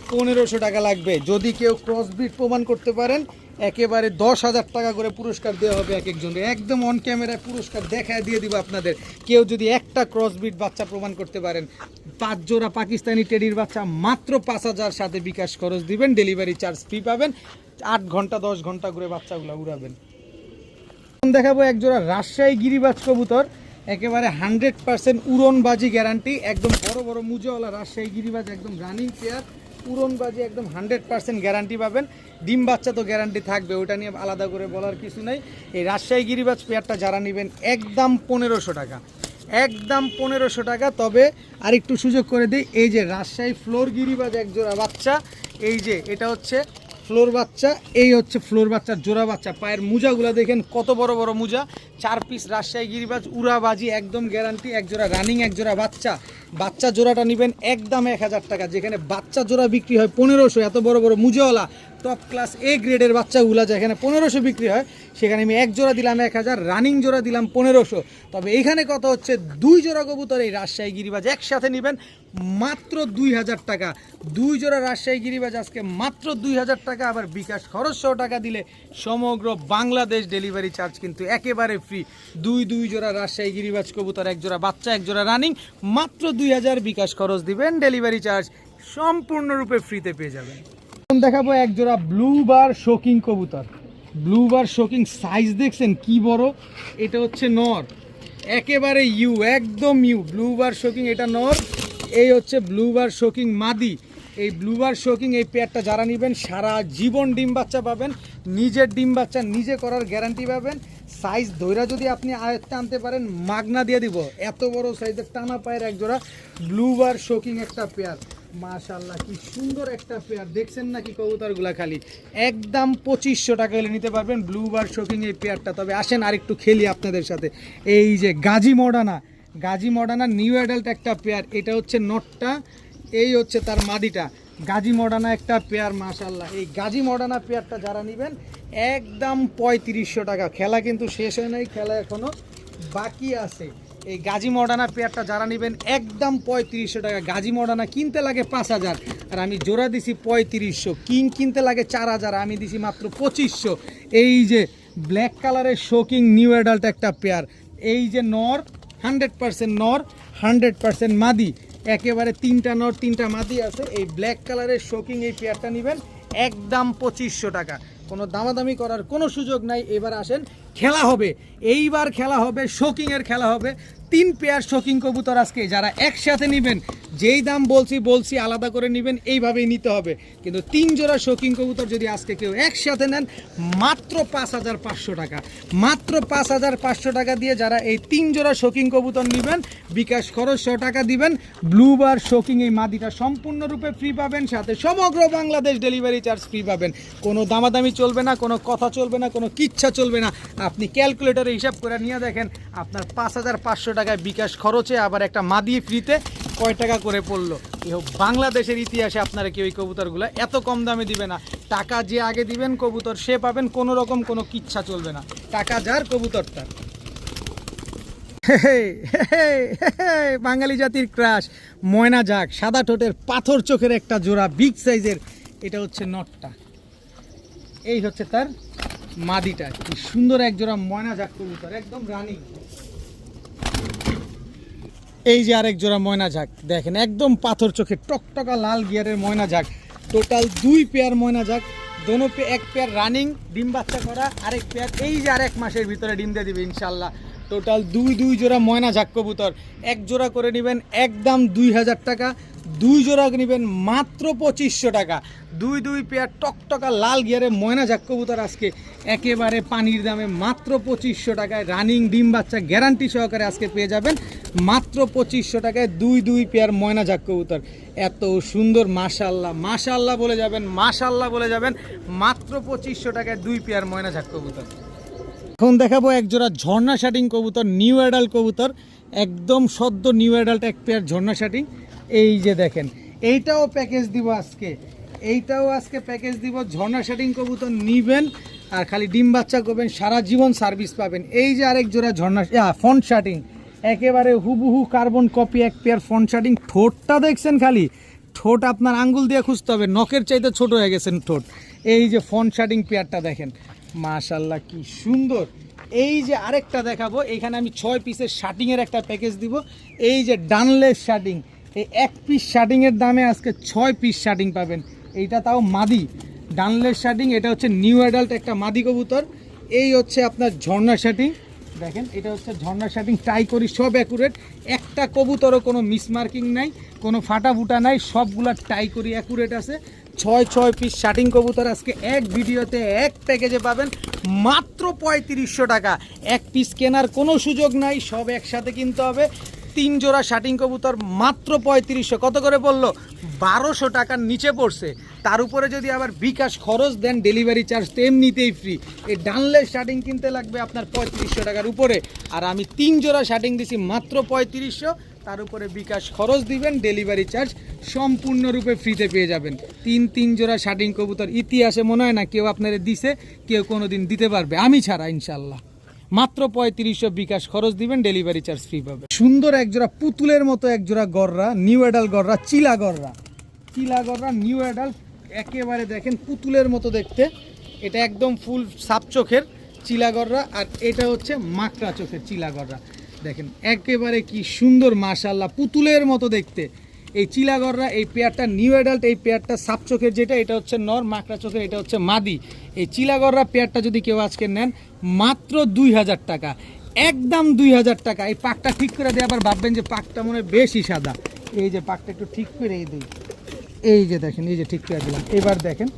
1500 টাকা লাগবে। যদি কেউ ক্রসবিট প্রমাণ করতে পারেন, একেবারে 10,000 টাকা করে পুরস্কার দেওয়া হবে এক একজনকে, একদম অন ক্যামেরায় পুরস্কার দেখায় দিয়ে দিব আপনাদের। কেউ যদি একটা ক্রসবিট বাচ্চা প্রমাণ করতে পারেন, 5 জোড়া পাকিস্তানি টেডির বাচ্চা মাত্র 5000, সাথে বিকাশ খরচ দিবেন, ডেলিভারি চার্জ ফ্রি পাবেন। 8 ঘন্টা 10 ঘন্টা করে বাচ্চাগুলো উড়াবেন। দেখাবো এক জোড়া রাজশাহী গিরিবাজ কবুতর, একেবারে 100% উড়নবাজি গ্যারান্টি, একদম বড় বড় মুজওয়ালা রাজশাহী গিরিবাজ, একদম রানিং পেয়ার, উড়নবাজি একদম 100% গ্যারান্টি পাবেন। ডিম বাচ্চা তো গ্যারান্টি থাকবে, ওটা নিয়ে আলাদা করে বলার কিছু নেই। এই রাজশাহী গিরিবাজ পেয়ারটা যারা নেবেন একদম 1500 টাকা, একদম 1500 টাকা। তবে আরেকটু সুযোগ করে দিই, এই যে রাজশাহী ফ্লোর গিরিবাজ এক জোড়া বাচ্চা, এই যে এটা হচ্ছে ফ্লোর বাচ্চা, এই হচ্ছে ফ্লোর বাচ্চার জোড়া বাচ্চা। পায়ের মুজাগুলো দেখেন কত বড় বড় মুজা। 4 পিস রাজশাহী গিরিবাজ উড়াবাজি একদম গ্যারান্টি, এক জোড়া রানিং, এক জোড়া বাচ্চা। বাচ্চা জোড়াটা নেবেন একদম 1000 টাকা, যেখানে বাচ্চা জোড়া বিক্রি হয় 1500। এত বড় বড় মুজাওয়ালা টপ ক্লাস এ গ্রেডের বাচ্চাগুলো যেখানে 1500 বিক্রি হয়, সেখানে আমি 1 জোড়া দিলাম 1000, রানিং জোড়া দিলাম 1500। তবে এইখানে কত হচ্ছে, 2 জোড়া কবুতর এই রাজশাহী গিরিবাজ একসাথে নেবেন মাত্র 2000 টাকা। 2 জোড়া রাজশাহী গিরিবাজ আজকে মাত্র 2000 টাকা। আবার বিকাশ খরচ 100 টাকা দিলে সমগ্র বাংলাদেশ ডেলিভারি চার্জ কিন্তু একেবারে ফ্রি। 2 জোড়া রাজশাহী গিরিবাজ কবুতর, 1 জোড়া বাচ্চা, 1 জোড়া রানিং, মাত্র 2000, বিকাশ খরচ দিবেন, ডেলিভারি চার্জ সম্পূর্ণরূপে ফ্রিতে পেয়ে যাবেন। এখন দেখাবো এক জোড়া ব্লু বার শোকিং কবুতর। ব্লু বার শোকিং সাইজ দেখছেন কি বড়। এটা হচ্ছে নর, একেবারে ইউ, একদম ইউ। ব্লু বার শোকিং এটা নর, এই হচ্ছে ব্লু বার শোকিং মাদি। এই ব্লু বার শোকিং এই পেয়ারটা যারা নেবেন সারা জীবন ডিম বাচ্চা পাবেন, নিজের ডিম বাচ্চা নিজে করার গ্যারান্টি পাবেন। সাইজ ধৈরা যদি আপনি আয়ত্তে আনতে পারেন, মাগনা দিয়ে দিব। এত বড় সাইজের টানা পায়ের এক জোড়া ব্লু বার শোকিং একটা পেয়ার, মাশাআল্লাহ কি সুন্দর একটা পেয়ার, দেখছেন নাকি কবুতরগুলা? খালি একদম 2500 টাকা হলে নিতে পারবেন ব্লু বার শোকিং এই পেয়ারটা। তবে আসেন আর একটু খেলি আপনাদের সাথে। এই যে গাজী মডার্না নিউ অ্যাডাল্ট একটা পেয়ার, এটা হচ্ছে নটটা, এই হচ্ছে তার মাদিটা। গাজী মডার্না একটা পেয়ার মাশাআল্লাহ। এই গাজী মডার্না পেয়ারটা যারা নেবেন একদম 3500 টাকা। খেলা কিন্তু শেষ হয় নাই, খেলা এখনো বাকি আছে। এই গাজী মডার্না পেয়ারটা যারা নেবেন একদম 3500 টাকা। গাজী মডার্না কিনতে লাগে 5000 আর আমি জোড়া দিছি 3500। কিং কিনতে লাগে 4000, আমি দিছি মাত্র 2500। এই যে ব্ল্যাক কালারের শোকিং নিউ অ্যাডাল্ট একটা পেয়ার, এই যে নর 100% নর 100% মাদি, একেবারে 3টা নর 3টা মাদি আছে। এই ব্ল্যাক কালারের শোকিং এই পেয়ারটা নেবেন একদম 2500 টাকা। কোনো দামাদামি করার কোনো সুযোগ নাই। এবার আসেন খেলা হবে, এইবার খেলা হবে শোকিংয়ের খেলা হবে। 3 পেয়ার শোকিং কবুতর আজকে যারা একসাথে নেবেন, যেই দাম বলছি আলাদা করে নেবেন, এইভাবেই নিতে হবে। কিন্তু 3 জোড়া শোকিং কবুতর যদি আজকে কেউ একসাথে নেন মাত্র 5500 টাকা, মাত্র 5500 টাকা দিয়ে যারা এই 3 জোড়া শোকিং কবুতর নেবেন বিকাশ খরচ 100 টাকা দিবেন। ব্লু বার শোকিং এই মাদিটা সম্পূর্ণরূপে ফ্রি পাবেন, সাথে সমগ্র বাংলাদেশ ডেলিভারি চার্জ ফ্রি পাবেন। কোনো দামাদামি চলবে না, কোনো কথা চলবে না, কোনো কিচ্ছা চলবে না। আপনি ক্যালকুলেটরে হিসাব করে নিয়ে দেখেন আপনার 5500 টাকায় বিকাশ খরচে আবার একটা মাদি ফ্রিতে কয় টাকা করে পড়লো। বাংলাদেশের ইতিহাসে আপনারা কেউ এই কবুতরগুলো এত কম দামে দিবে না। টাকা যে আগে দিবেন কবুতর সে পাবেন, কোনো রকম কোনো কিচ্ছা চলবে না। টাকা যার কবুতর তার। বাঙালি জাতির ক্রাশ ময়না জাগ, সাদা ঠোঁটের পাথর চোখের একটা জোড়া বিগ সাইজের, এটা হচ্ছে নটটা, এই হচ্ছে তার মাদিটা। কি সুন্দর এক জোড়া ময়না জাগ কবুতর, একদম রানিং। এই যে আরেক জোড়া ময়না ঝাঁক দেখেন, একদম পাথর চোখে টকটকা লাল গিয়ারের ময়না ঝাঁক। টোটাল 2 পেয়ার ময়না ঝাঁক, দোনো এক পেয়ার রানিং, ডিম বাচ্চা করা, আরেক পেয়ার এই যে আরেক মাসের ভিতরে ডিম দিয়ে দিবে ইনশাল্লাহ। টোটাল 2 জোড়া ময়না ঝাঁক কবুতর, এক জোড়া করে নেবেন একদম 2000 টাকা, 2 জোড়া নেবেন মাত্র 2500 টাকা। 2 পেয়ার টকটকা লাল গিয়ারে ময়না ঝাঁক কবুতর আজকে একেবারে পানির দামে মাত্র 2500 টাকায় রানিং ডিম বাচ্চা গ্যারান্টি সহকারে আজকে পেয়ে যাবেন মাত্র 2500 টাকায় 2 পেয়ার ময়না ঝাঁক কবুতর। এত সুন্দর মাশাআল্লাহ বলে যাবেন, মাশাআল্লাহ বলে যাবেন। মাত্র 2500 টাকায় 2 পেয়ার ময়না ঝাঁক কবুতর। এখন দেখাবো এক জোড়া ঝর্ণা শাটিং কবুতর, নিউ অ্যাডাল্ট কবুতর, একদম সদ্য নিউ অ্যাডাল্ট এক পেয়ার ঝর্ণা শাটিং। এই যে দেখেন, এইটাও প্যাকেজ দিব আজকে, এইটাও আজকে প্যাকেজ দিব। ঝর্ণা শাটিং কবুতর নিবেন আর খালি ডিম বাচ্চা করবেন, সারা জীবন সার্ভিস পাবেন। এই যে আরেক জোড়া ঝর্ণা ফন্ট শাটিং, একেবারে হুবহু কার্বন কপি এক পেয়ার ফন্ট শাটিং। ঠোঁটটা দেখছেন, খালি ঠোঁট আপনার আঙ্গুল দিয়ে খুঁজতে হবে, নখের চাইতে ছোট হয়ে গেছেন ঠোঁট। এই যে ফন্ট শাটিং পেয়ারটা দেখেন মাশাআল্লাহ কি সুন্দর। এই যে আরেকটা দেখাবো, এখানে আমি 6 পিসের শাটিংয়ের একটা প্যাকেজ দিব। এই যে ডানলেস শাটিং, এই 1 পিস শাটিংয়ের দামে আজকে 6 পিস শাটিং পাবেন। এইটা তাও মাদি ডানলেস শাটিং, এটা হচ্ছে নিউ অ্যাডাল্ট একটা মাদি কবুতর। এই হচ্ছে আপনার ঝর্ণা শাটিং, দেখেন এটা হচ্ছে ঝর্ণা শাটিং, ট্রাই করি সব অ্যাকুরেট, একটা কবুতরও কোনো মিসমার্কিং নাই, কোনো ফাটা ফুটা নাই, সবগুলা ট্রাই করি অ্যাকুরেট আছে। 6 পিস শাটিং কবুতর আজকে এক ভিডিওতে এক প্যাকেজে পাবেন মাত্র 3500 টাকা। 1 পিস কেনার কোনো সুযোগ নাই, সব একসাথে কিনতে হবে। 3 জোড়া শাটিং কবুতর মাত্র 3500। কত করে বললো? 1200 টাকার নিচে পড়ছে। তার উপরে যদি আবার বিকাশ খরচ দেন ডেলিভারি চার্জ তো এমনিতেই ফ্রি। এই ডানলেস শাটিং কিনতে লাগবে আপনার 3500 টাকার উপরে, আর আমি 3 জোড়া শাটিং দিছি মাত্র 3500, তার উপরে বিকাশ খরচ দিবেন, ডেলিভারি চার্জ সম্পূর্ণরূপে ফ্রিতে পেয়ে যাবেন। 3 জোড়া শাটিং কবুতর ইতিহাসে মনে হয় না কেউ আপনারা দিছে, কেউ কোনোদিন দিতে পারবে আমি ছাড়া ইনশাল্লাহ। মাত্র 3500 বিকাশ খরচ দিবেন, ডেলিভারি চার্জ ফ্রি পাবে। সুন্দর এক জোড়া পুতুলের মতো এক জোড়া গররা, নিউ অ্যাডাল্ট গররা, চিলা গররা নিউ অ্যাডাল্ট, একেবারে দেখেন পুতুলের মতো দেখতে। এটা একদম ফুল সাপ চোখের চিলা গররা, আর এটা হচ্ছে মাকড়া চোখের চিলা গররা। দেখেন একেবারে কি সুন্দর মাশাআল্লাহ, পুতুলের মতো দেখতে এই চিলাগররা। এই পেয়ারটা নিউ অ্যাডাল্ট, এই পেয়ারটা সাপ চোখের যেটা, এটা হচ্ছে নর, মাকড়া চোখের এটা হচ্ছে মাদি। এই চিলাগররা পেয়ারটা যদি কেউ আজকে নেন মাত্র 2000 টাকা, একদম 2000 টাকা। এই পাকটা ঠিক করে দিয়ে আবার ভাববেন যে পাকটা মনে হয় বেশি সাদা। এই যে পাকটা একটু ঠিক করে দিই, এই যে দেখেন, এই যে ঠিক করে দিলাম। এবার দেখেন,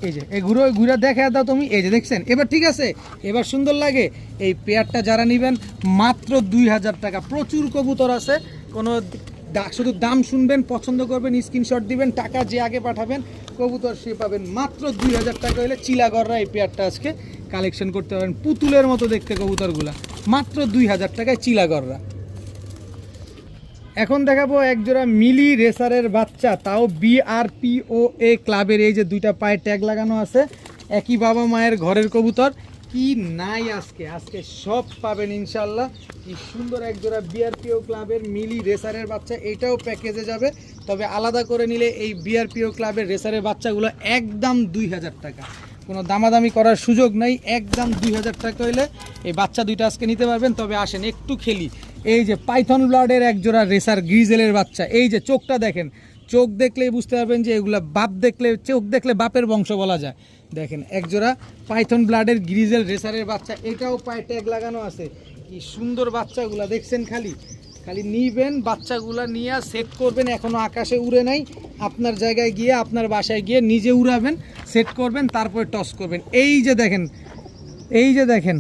এই যে এই ঘুরে দেখা দাও তুমি, এই যে দেখছেন এবার ঠিক আছে, এবার সুন্দর লাগে। এই পেয়ারটা যারা নেবেন মাত্র 2000 টাকা। প্রচুর কবুতর আছে, কোনো শুধু দাম শুনবেন, পছন্দ করবেন, স্ক্রিনশট দিবেন, টাকা যে আগে পাঠাবেন কবুতর সে পাবেন। মাত্র 2000 টাকা হলে চিলাগররা এই পেয়ারটা আজকে কালেকশন করতে পারেন। পুতুলের মতো দেখতে কবুতরগুলা, মাত্র 2000 টাকায় চিলাগররা। এখন দেখাবো একজোড়া মিলি রেসারের বাচ্চা, তাও BRPOA ক্লাবের। এই যে দুইটা পায়ে ট্যাগ লাগানো আছে, একই বাবা মায়ের ঘরের কবুতর। কি নাই আজকে, আজকে সব পাবেন ইনশাল্লাহ। কি সুন্দর একজোড়া BRPO ক্লাবের মিলি রেসারের বাচ্চা, এইটাও প্যাকেজে যাবে, তবে আলাদা করে নিলে এই BRPO ক্লাবের রেসারের বাচ্চাগুলো একদম 2000 টাকা, কোনো দামাদামি করার সুযোগ নেই, একদম 2000 টাকা হইলে এই বাচ্চা দুইটা আজকে নিতে পারবেন। তবে আসেন একটু খেলি। এই যে পাইথন ব্লাডের একজোড়া রেসার গ্রিজেলের বাচ্চা, এই যে চোখটা দেখেন, চোখ দেখলেই বুঝতে পারবেন যে এগুলা বাপ দেখলে, চোখ দেখলে বাপের বংশ বলা যায়। দেখেন একজোড়া পাইথন ব্লাডের গ্রিজেল রেসারের বাচ্চা, এটাও পায়ে ট্যাগ লাগানো আছে। কি সুন্দর বাচ্চাগুলা দেখছেন, খালি নিবেন, বাচ্চাগুলা নিয়ে সেট করবেন। এখনও আকাশে উড়ে নাই, আপনার জায়গায় গিয়ে, আপনার বাসায় গিয়ে নিজে উড়াবেন, সেট করবেন, তারপরে টস করবেন। এই যে দেখেন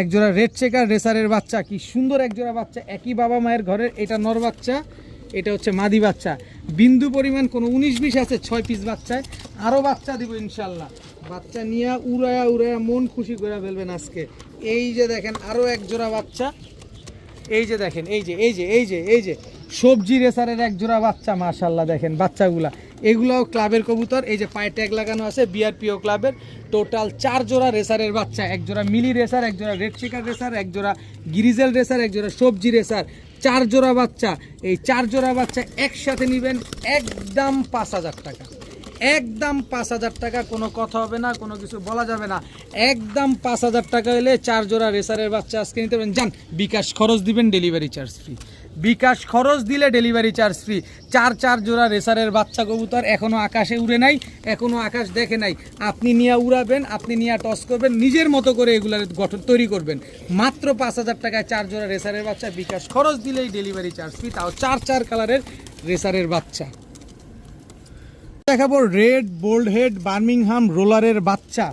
একজোড়া রেড চেকার রেসারের বাচ্চা, কি সুন্দর একজোড়া বাচ্চা, একই বাবা মায়ের ঘরের। এটা নর বাচ্চা, এটা হচ্ছে মাদি বাচ্চা। বিন্দু পরিমাণ কোনো 19-20 আছে 6 পিস বাচ্চায়, আরও বাচ্চা দিব ইনশাল্লাহ। বাচ্চা নিয়ে উড়ায়া মন খুশি করে ফেলবেন আজকে। এই যে দেখেন আরও একজোড়া বাচ্চা, এই যে দেখেন, এই যে সবজি রেসারের একজোড়া বাচ্চা, মাশাল্লাহ দেখেন বাচ্চাগুলা, এগুলাও ক্লাবের কবুতর। এই যে পায়ে ট্যাগ লাগানো আছে BRPO ক্লাবের। টোটাল 4 জোড়া রেসারের বাচ্চা, একজোড়া মিলি রেসার, একজোড়া রেড চিকার রেসার, একজোড়া গ্রিজেল রেসার, একজোড়া সবজি রেসার, 4 জোড়া বাচ্চা। এই 4 জোড়া বাচ্চা একসাথে নেবেন একদম 5000 টাকা, একদম 5000 টাকা, কোনো কথা হবে না, কোনো কিছু বলা যাবে না। একদম 5000 টাকা হলে 4 জোড়া রেসারের বাচ্চা আজকে নিতে পারেন। যান, বিকাশ খরচ দিবেন, ডেলিভারি চার্জ ফ্রি। বিকাশ খরচ দিলে ডেলিভারি চার্জ ফ্রি। 4 জোড়া রেসারের বাচ্চা কবুতর এখনও আকাশে উড়ে নাই, এখনও আকাশ দেখে নাই। আপনি নিয়ে উড়াবেন, আপনি নিয়ে টস করবেন, নিজের মতো করে এগুলার গঠন তৈরি করবেন। মাত্র 5000 টাকায় 4 জোড়া রেসারের বাচ্চা, বিকাশ খরচ দিলেই ডেলিভারি চার্জ ফ্রি, তাও 4 কালারের রেসারের বাচ্চা। দেখাবো রেড বোল্ড হেড বার্মিংহাম রোলারের বাচ্চা।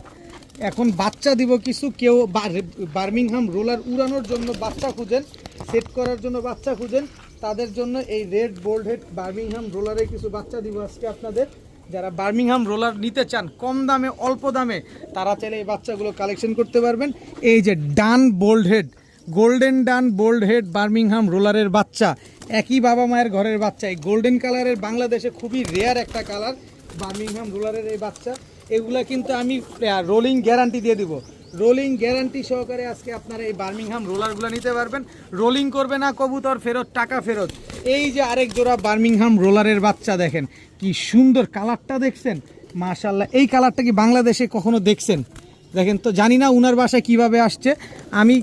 এখন বাচ্চা দিব কিছু, কেউ বার্মিংহাম রোলার উড়ানোর জন্য বাচ্চা খুঁজেন, সেট করার জন্য বাচ্চা খুঁজেন, তাদের জন্য এই রেড বোল্ড হেড বার্মিংহাম রোলারে কিছু বাচ্চা দিব আজকে আপনাদের। যারা বার্মিংহাম রোলার নিতে চান কম দামে, অল্প দামে, তারা চাইলে এই বাচ্চাগুলো কালেকশন করতে পারবেন। এই যে ডান বোল্ড হেড, গোল্ডেন ডান বোল্ড হেড বার্মিংহাম রোলারের বাচ্চা, একই বাবা মায়ের ঘরের বাচ্চা। এই গোল্ডেন কালারের বাংলাদেশে খুবই রেয়ার একটা কালার বার্মিংহাম রোলারের এই বাচ্চা। এগুলা কিন্তু আমি রোলিং গ্যারান্টি দিয়ে দিব, রোলিং গ্যারান্টি সহকারে আজকে আপনারা এই বার্মিংহাম রোলারগুলো নিতে পারবেন। রোলিং করবে না, কবুতর ফেরত, টাকা ফেরত। এই যে আরেক জোড়া বার্মিংহাম রোলারের বাচ্চা, দেখেন কি সুন্দর কালারটা, দেখছেন মাশাল্লাহ। এই কালারটা কি বাংলাদেশে কখনো দেখছেন? দেখেন তো, জানি না উনার বাসায় কিভাবে আসছে, আমি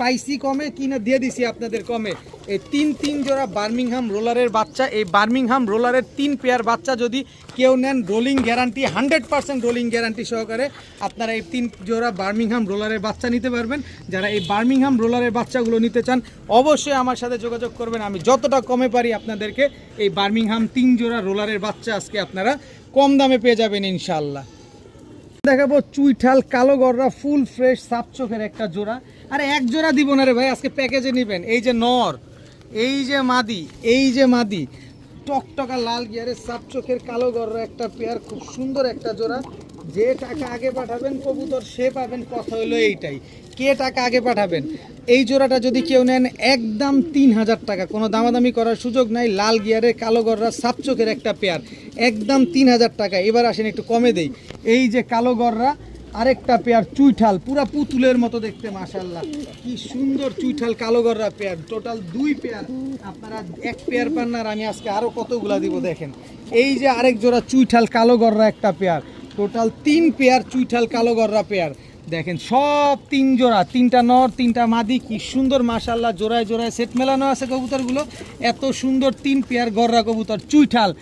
পাইছি কমে, কিনা দিয়ে দিছি আপনাদের কমে। এই 3 জোড়া বার্মিংহাম রোলারের বাচ্চা, এই বার্মিংহাম রোলারের 3 পেয়ার বাচ্চা যদি কেউ নেন, রোলিং গ্যারান্টি 100% রোলিং গ্যারান্টি সহকারে আপনারা এই 3 জোড়া বার্মিংহাম রোলারের বাচ্চা নিতে পারবেন। যারা এই বার্মিংহাম রোলারের বাচ্চাগুলো নিতে চান অবশ্যই আমার সাথে যোগাযোগ করবেন। আমি যতটা কমে পারি আপনাদেরকে এই বার্মিংহাম 3 জোড়া রোলারের বাচ্চা আজকে আপনারা কম দামে পেয়ে যাবেন ইনশাআল্লাহ। দেখাবো চুইঠাল কালো গররা ফুল ফ্রেশ সাপ চোখের একটা জোড়া। আরে এক জোড়া দিব না রে ভাই, আজকে প্যাকেজে নেবেন। এই যে নর, এই যে মাদি, টকটকা লাল গিয়ারের সাপ চোখের কালো গররা একটা পেয়ার, খুব সুন্দর একটা জোড়া। যে টাকা আগে পাঠাবেন কবুতর সে পাবেন, কথা হলো এইটাই, কে টাকা আগে পাঠাবেন। এই জোড়াটা যদি কেউ নেন একদম 3000 টাকা, কোনো দামাদামি করার সুযোগ নাই। লাল গিয়ারের কালো গররা সাপ চোখের একটা পেয়ার, একদম 3000 টাকা। এবার আসেন একটু কমে দেই। এই যে কালো গররা আরেকটা পেয়ার, চুইঠাল, পুরা পুতুলের মতো দেখতে, মাশাল্লাহ কি সুন্দর চুইঠাল কালো গররা পেয়ার। টোটাল 2 পেয়ার, আপনারা 1 পেয়ার পান না, আর আমি আজকে আরও কতগুলা দিব দেখেন। এই যে আরেক জোড়া চুইঠাল কালো গররা একটা পেয়ার, টোটাল 3 পেয়ার চুইঠাল কালো গররা পেয়ার। দেখেন সব 3 জোড়া, 3টা নর 3টা মাদি, কি সুন্দর মাশাল্লাহ, জোড়ায় জোড়ায় সেট মেলানো আছে কবুতরগুলো। এত সুন্দর 3 পেয়ার গররা কবুতর চুইঠাল।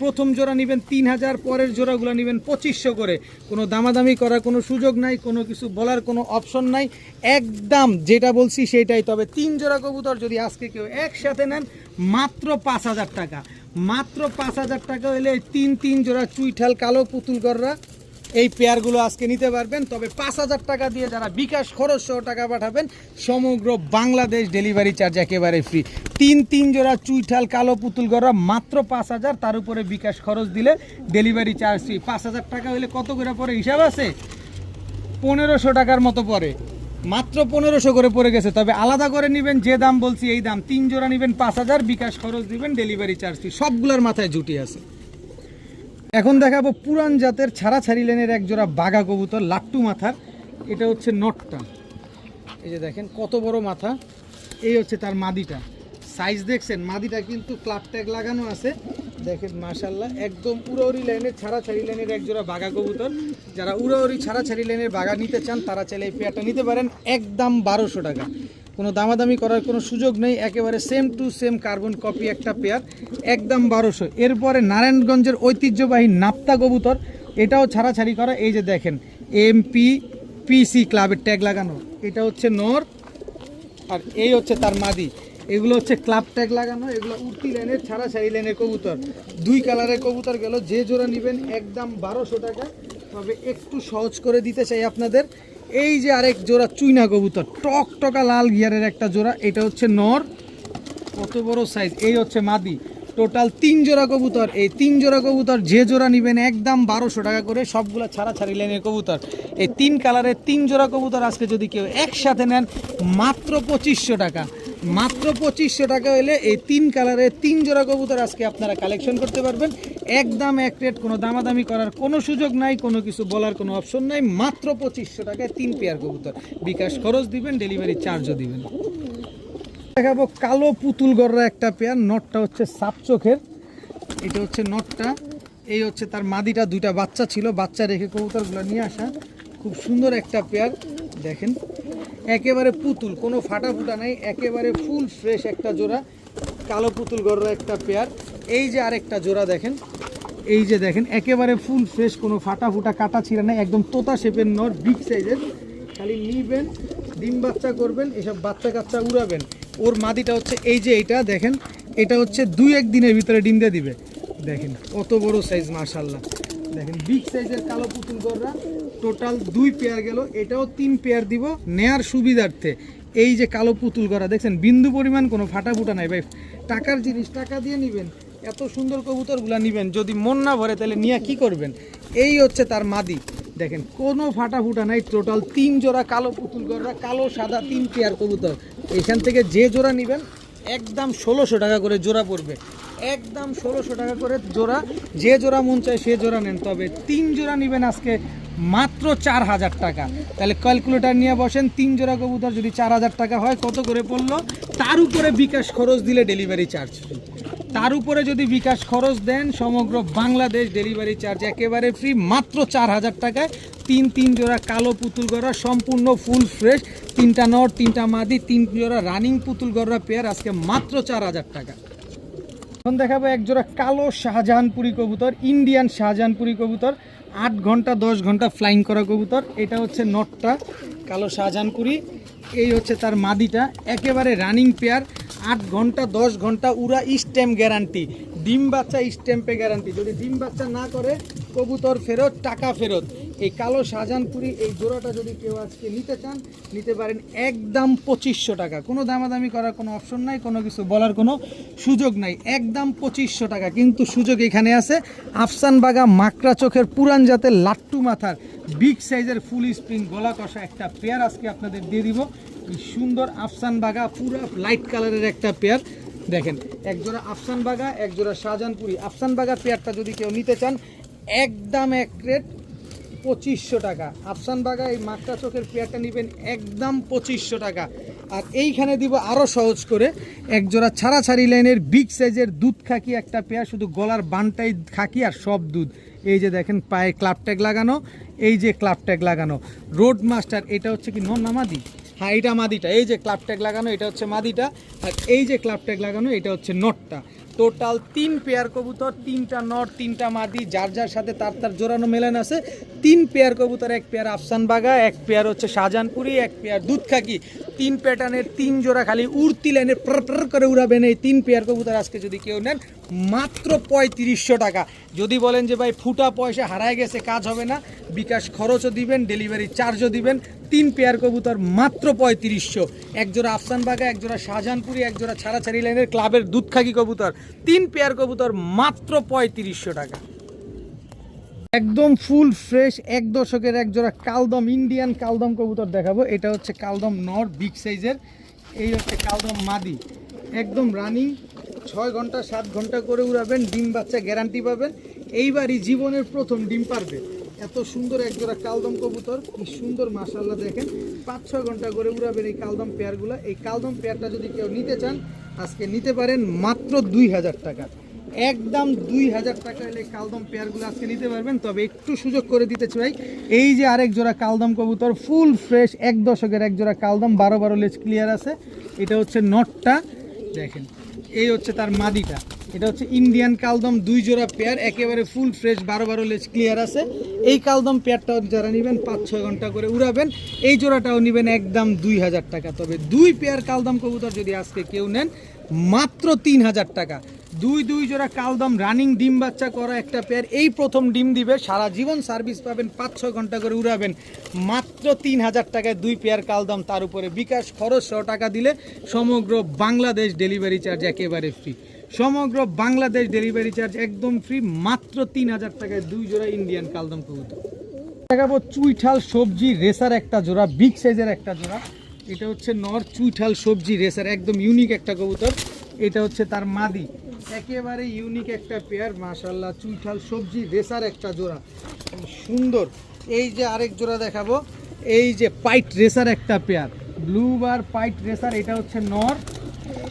প্রথম জোড়া নেবেন 3000, পরের জোড়াগুলো নেবেন 2500 করে। কোনো দামাদামি করার কোনো সুযোগ নাই, কোনো কিছু বলার কোনো অপশন নাই, একদম যেটা বলছি সেটাই। তবে 3 জোড়া কবুতর যদি আজকে কেউ একসাথে নেন মাত্র 5000 টাকা, মাত্র 5000 টাকা হলে 3 জোড়া চুইঠাল কালো পুতুল গররা এই পেয়ারগুলো আজকে নিতে পারবেন। তবে 5,000 টাকা দিয়ে যারা বিকাশ খরচ সহ টাকা পাঠাবেন সমগ্র বাংলাদেশ ডেলিভারি চার্জ একেবারে ফ্রি। তিন জোড়া চুইঠাল কালো পুতুল গড়া মাত্র 5,000, তার উপরে বিকাশ খরচ দিলে ডেলিভারি চার্জ ফ্রি। 5,000 টাকা হলে কত করে পরে হিসাব আছে? 1500 টাকার মতো পড়ে, মাত্র 1500 করে পড়ে গেছে। তবে আলাদা করে নেবেন, যে দাম বলছি এই দাম। 3 জোড়া নেবেন 5,000, বিকাশ খরচ দিবেন, ডেলিভারি চার্জ ফ্রি। সবগুলোর মাথায় জুটি আছে। এখন দেখাবো পুরান জাতের ছাড়াছাড়ি লেনের এক জোড়া বাঘা কবুতর, লাট্টু মাথার। এটা হচ্ছে নটটা, এই যে দেখেন কত বড় মাথা। এই হচ্ছে তার মাদিটা, সাইজ দেখছেন? মাদিটা কিন্তু ক্লাব ট্যাগ লাগানো আছে, দেখেন মাশাল্লাহ। একদম উড়াউড়ি লাইনের ছাড়াছাড়ি লাইনের এক জোড়া বাঘা কবুতর। যারা উড়াউড়ি ছাড়াছাড়ি লাইনের বাঘা নিতে চান তারা চাইলে এই পেয়ারটা নিতে পারেন। একদম 1200 টাকা, কোনো দামাদামি করার কোনো সুযোগ নেই, একেবারে same to same carbon copy একটা পেয়ার, একদম 1200। এরপরে নারায়ণগঞ্জের ঐতিহ্যবাহী নাপ্তা কবুতর, এটাও ছাড়াছাড়ি করা। এই যে দেখেন MPPC ক্লাবের ট্যাগ লাগানো, এটা হচ্ছে নর আর এই হচ্ছে তার মাদি। এগুলো হচ্ছে ক্লাব ট্যাগ লাগানো, এগুলো উঠতি লাইনের ছাড়াছাড়ি লাইনের কবুতর। 2 কালারের কবুতর গেল, যে জোড়া নেবেন একদম 1200 টাকা। তবে একটু সহজ করে দিতে চাই আপনাদের, এই যে আরেক জোড়া চুইনা কবুতর, টক টকা লাল গিয়ারের একটা জোড়া, এটা হচ্ছে নর, কত বড় সাইজ। এই হচ্ছে মাদি। টোটাল 3 জোড়া কবুতর। এই 3 জোড়া কবুতর যে জোড়া নেবেন একদম 1200 টাকা করে, সবগুলা ছাড়াছাড়ি লাইনের কবুতর। এই 3 কালারের 3 জোড়া কবুতর আজকে যদি কেউ একসাথে নেন মাত্র 2500 টাকা। মাত্র 2500 টাকা হলে এই 3 কালারের 3 জোড়া কবুতর আজকে আপনারা কালেকশন করতে পারবেন। একদম এক রেট, কোনো দামাদামি করার কোনো সুযোগ নাই, কোনো কিছু বলার কোনো অপশন নাই। মাত্র 2500 টাকায় 3 পেয়ার কবুতর, বিকাশ খরচ দিবেন, ডেলিভারি চার্জও দিবেন। দেখাবো কালো পুতুল গড়রা একটা পেয়ার, নটটা হচ্ছে সাপ চোখের, এটা হচ্ছে নটটা। এই হচ্ছে তার মাদিটা, 2টা বাচ্চা ছিল, বাচ্চা রেখে কবুতরগুলো নিয়ে আসা। খুব সুন্দর একটা পেয়ার, দেখেন একেবারে পুতুল, কোনো ফাটা ফুটা নাই, একেবারে ফুল ফ্রেশ একটা জোড়া কালো পুতুল গড়রা একটা পেয়ার। এই যে আরেকটা জোড়া দেখেন, এই যে দেখেন একেবারে ফুল ফ্রেশ, কোনো ফাটা ফুটা কাটা ছিঁড়া নাই, একদম তোতা শেপের নর, বিগ সাইজের। খালি নিবেন, ডিম বাচ্চা করবেন, এসব বাচ্চা কাচ্চা উড়াবেন। ওর মাদিটা হচ্ছে এই যে এইটা দেখেন, এটা হচ্ছে 2-1 দিনের ভিতরে ডিম দিয়ে দিবে। দেখেন কত বড় সাইজ মাশাল্লাহ, দেখেন বিগ সাইজের কালো পুতুল গড়রা। টোটাল 2 পেয়ার গেল, এটাও 3 পেয়ার দিব নেয়ার সুবিধার্থে। এই যে কালো পুতুল গড়া দেখছেন, বিন্দু পরিমাণ কোনো ফাটা ফুটা নাই ভাই, টাকার জিনিস, টাকা দিয়ে নেবেন। এত সুন্দর কবুতরগুলা নেবেন, যদি মন না ভরে তাহলে নিয়ে কি করবেন। এই হচ্ছে তার মাদি, দেখেন কোনো ফাটা ফুটা নাই। টোটাল 3 জোড়া কালো পুতুল গড়রা, কালো সাদা 3 পেয়ার কবুতর। এখান থেকে যে জোড়া নেবেন একদম 1600 টাকা করে জোড়া পড়বে, একদম 1600 টাকা করে জোড়া। যে জোড়া মন চায় সে জোড়া নেন। তবে 3 জোড়া নেবেন আজকে মাত্র 4000 টাকা। তাহলে ক্যালকুলেটার নিয়ে বসেন, 3 জোড়া কবুতর যদি 4000 টাকা হয় কত করে পড়লো? তার উপরে বিকাশ খরচ দিলে ডেলিভারি চার্জ ফ্রি। তার উপরে যদি বিকাশ খরচ দেন সমগ্র বাংলাদেশ ডেলিভারি চার্জ একেবারে ফ্রি, মাত্র 4000 টাকায় 3 জোড়া কালো পুতুল গড়া, সম্পূর্ণ ফুল ফ্রেশ, 3টা নর 3টা মাদি, 3 জোড়া রানিং পুতুল গড়া পেয়ার, আজকে মাত্র 4000 টাকা। এখন দেখাবো এক জোড়া কালো শাহজাহানপুরি কবুতর, ইন্ডিয়ান শাহজাহানপুরি কবুতর, 8 ঘন্টা 10 ঘন্টা ফ্লাইং করা কবুতর। এটা হচ্ছে নটটা কালো শাহজাহানপুরি, এই হচ্ছে তার মাদিটা, একেবারে রানিং পেয়ার। 8 ঘন্টা 10 ঘন্টা উড়া, স্ট্যাম্প গ্যারান্টি, ডিম বাচ্চা স্ট্যাম্পে গ্যারান্টি। যদি ডিম বাচ্চা না করে কবুতর ফেরত, টাকা ফেরত। এই কালো শাহজাহানপুরি এই জোড়াটা যদি কেউ আজকে নিতে চান নিতে পারেন, একদম 2500 টাকা, কোনো দামাদামি করার কোনো অপশন নাই, কোনো কিছু বলার কোনো সুযোগ নাই, একদম 2500 টাকা। কিন্তু সুযোগ এখানে আছে, আফসান বাগা মাকড়া চোখের পুরান জাতের লাট্টু মাথার বিগ সাইজের ফুল স্প্রিং গলা কষা একটা পেয়ার আজকে আপনাদের দিয়ে দিব। এই সুন্দর আফসান বাগা পুরো লাইট কালারের একটা পেয়ার, দেখেন এক জোড়া আফসান বাগা, এক জোড়া শাহজাহানপুরি। আফসান বাগা পেয়ারটা যদি কেউ নিতে চান একদম এক রেট 2500 টাকা। আফসান বাগা এই মাকড়া চোখের পেয়ারটা নেবেন একদম 2500 টাকা। আর এইখানে দিব আরও সহজ করে, এক জোড়া ছাড়াছাড়ি লাইনের বিগ সাইজের দুধ খাকি একটা পেয়ার, শুধু গলার বানটাই খাকি আর সব দুধ। এই যে দেখেন পায়ে ক্লাব ট্যাগ লাগানো, এই যে ক্লাব ট্যাগ লাগানো রোড মাস্টার। এটা হচ্ছে কি নর না মাদি? হ্যাঁ এটা মাদিটা, এই যে ক্লাব ট্যাগ লাগানো এটা হচ্ছে মাদিটা, আর এই যে ক্লাব ট্যাগ লাগানো এটা হচ্ছে নটটা। টোটাল 3 পেয়ার কবুতর, 3টা নট 3টা মাদি, যার যার সাথে তার তার জোড়ানো মেলান আছে। 3 পেয়ার কবুতর, 1 পেয়ার আফসান বাগা, 1 পেয়ার হচ্ছে শাহজাহানপুরি, 1 পেয়ার দুধ খাকি। 3 প্যাটার্নের 3 জোড়া খালি উড়তি লাইনে প্র করে উড়াবেন। এই 3 পেয়ার কবুতর আজকে যদি কেউ নেন মাত্র 3500 টাকা। যদি বলেন যে ভাই ফুটা পয়সা হারায় গেছে কাজ হবে না, বিকাশ খরচও দিবেন, ডেলিভারি চার্জও দিবেন। 3 পেয়ার কবুতর মাত্র 3500। এক জোড়া আফসান বাগা, এক জোড়া শাহজাহানপুরি, এক জোড়া ছাড়াছাড়ি লাইনের ক্লাবের দুধখাকি কবুতর, 3 পেয়ার কবুতর মাত্র 3500 টাকা। একদম ফুল ফ্রেশ 1 দশকের এক জোড়া কালদম, ইন্ডিয়ান কালদম কবুতর দেখাবো। এটা হচ্ছে কালদম নর, বিগ সাইজের। এই হচ্ছে কালদম মাদি, একদম রানিং, 6 ঘন্টা 7 ঘন্টা করে উড়াবেন, ডিম বাচ্চা গ্যারান্টি পাবেন। এইবারই জীবনের প্রথম ডিম পারবে। এত সুন্দর এক জোড়া কালদম কবুতর, কি সুন্দর মাশাআল্লাহ। দেখেন 5-6 ঘন্টা করে উড়াবেন এই কালদম পেয়ারগুলো। এই কালদম পেয়ারটা যদি কেউ নিতে চান আজকে নিতে পারেন মাত্র 2000 টাকা, একদম 2000 টাকা হলে কালদম পেয়ারগুলো আজকে নিতে পারবেন। তবে একটু সুযোগ করে দিতেছি ভাই, এই যে আরেক জোড়া কালদম কবুতর, ফুল ফ্রেশ 1 দশকের এক জোড়া কালদম, 12 লেজ ক্লিয়ার আছে। এটা হচ্ছে নটটা, দেখেন এই হচ্ছে তার মাদিটা। এটা হচ্ছে ইন্ডিয়ান কালদম, 2 জোড়া পেয়ার, একেবারে ফুল ফ্রেশ, 12 লেজ ক্লিয়ার আছে। এই কালদম পেয়ারটাও যারা নেবেন 5-6 ঘন্টা করে উড়াবেন, এই জোড়াটাও নেবেন একদম 2000 টাকা। তবে 2 পেয়ার কালদম কবুতর যদি আজকে কেউ নেন মাত্র 3000 টাকা। 2 জোড়া কালদম রানিং ডিম বাচ্চা করা একটা পেয়ার, এই প্রথম ডিম দিবে, সারা জীবন সার্ভিস পাবেন, 5-6 ঘন্টা করে উড়াবেন, মাত্র 3000 টাকায় 2 পেয়ার কালদম। তার উপরে বিকাশ খরচ 100 টাকা দিলে সমগ্র বাংলাদেশ ডেলিভারি চার্জ একেবারে ফ্রি। সমগ্র বাংলাদেশ ডেলিভারি চার্জ একদম ফ্রি, মাত্র 3000 টাকায় 2 জোড়া ইন্ডিয়ান কালদম কবুতর দেখাবো। চুইঠাল সবজি রেসার একটা জোড়া, বিগ সাইজের একটা জোড়া। এটা হচ্ছে নর, চুইঠাল সবজি রেসার, একদম ইউনিক একটা কবুতর। এটা হচ্ছে তার মাদি, একেবারে ইউনিক একটা পেয়ার মাশাআল্লাহ। চুইঠাল সবজি রেসার একটা জোড়া, সুন্দর। এই যে আরেক জোড়া দেখাবো, এই যে পাইট রেসার একটা pair, blue bar pied racer. এটা হচ্ছে নর,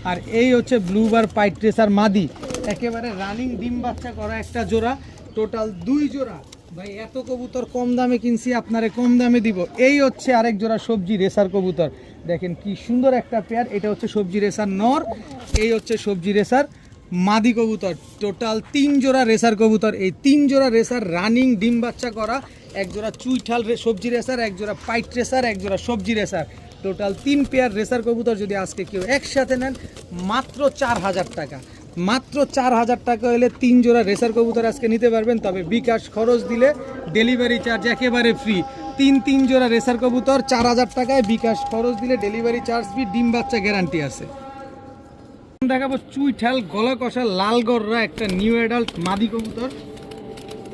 আর এই হচ্ছে ব্লু বার পাইট রেসার মাদি, একেবারে রানিং ডিম বাচ্চা করা একটা জোড়া। টোটাল 2 জোড়া। ভাই এত কবুতর কম দামে কিনছি, আপনারে কম দামে দিব। এই হচ্ছে আরেক জোড়া সবজি রেসার কবুতর, দেখেন কি সুন্দর একটা পেয়ার। এটা হচ্ছে সবজি রেসার নর, এই হচ্ছে সবজি রেসার মাদি কবুতর। টোটাল 3 জোড়া রেসার কবুতর। এই 3 জোড়া রেসার রানিং ডিম বাচ্চা করা, এক জোড়া চুইঠাল সবজি রেসার, এক জোড়া পাইট রেসার, এক জোড়া সবজি রেসার। টোটাল 3 পেয়ার রেসার কবুতর যদি আজকে কেউ একসাথে নেন মাত্র 4000 টাকা। মাত্র 4000 টাকা হলে 3 জোড়া রেসার কবুতর আজকে নিতে পারবেন। তবে বিকাশ খরচ দিলে ডেলিভারি চার্জ একেবারে ফ্রি। 3 জোড়া রেসার কবুতর 4000 টাকায়, বিকাশ খরচ দিলে ডেলিভারি চার্জ ফ্রি, ডিম বাচ্চা গ্যারান্টি আছে। দেখাবো চুইঠাল গলা কষা লাল গররা একটা নিউ অ্যাডাল্ট মাদি কবুতর।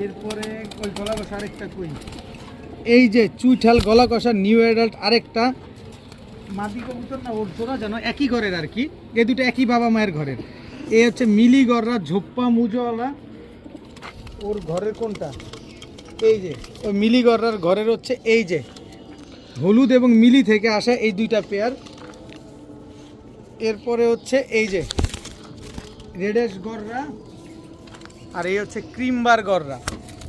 এরপরে ওই গলা কষা আরেকটা কই, এই যে চুইঠাল গলা কষা নিউ অ্যাডাল্ট আরেকটা মাদি কবুতর। না ওর জোড়া যেন একই ঘরের আর কি, এই দুটো একই বাবা মায়ের ঘরের। এই হচ্ছে মিলি গররা, ঝোপ্পা মুজোওয়ালা। ওর ঘরের কোনটা, এই যে ওই মিলি গররার ঘরের হচ্ছে এই যে হলুদ এবং মিলি থেকে আসা এই 2টা পেয়ার। এরপরে হচ্ছে এই যে রেডেশ গররা, আর এই হচ্ছে ক্রিমবার গররা।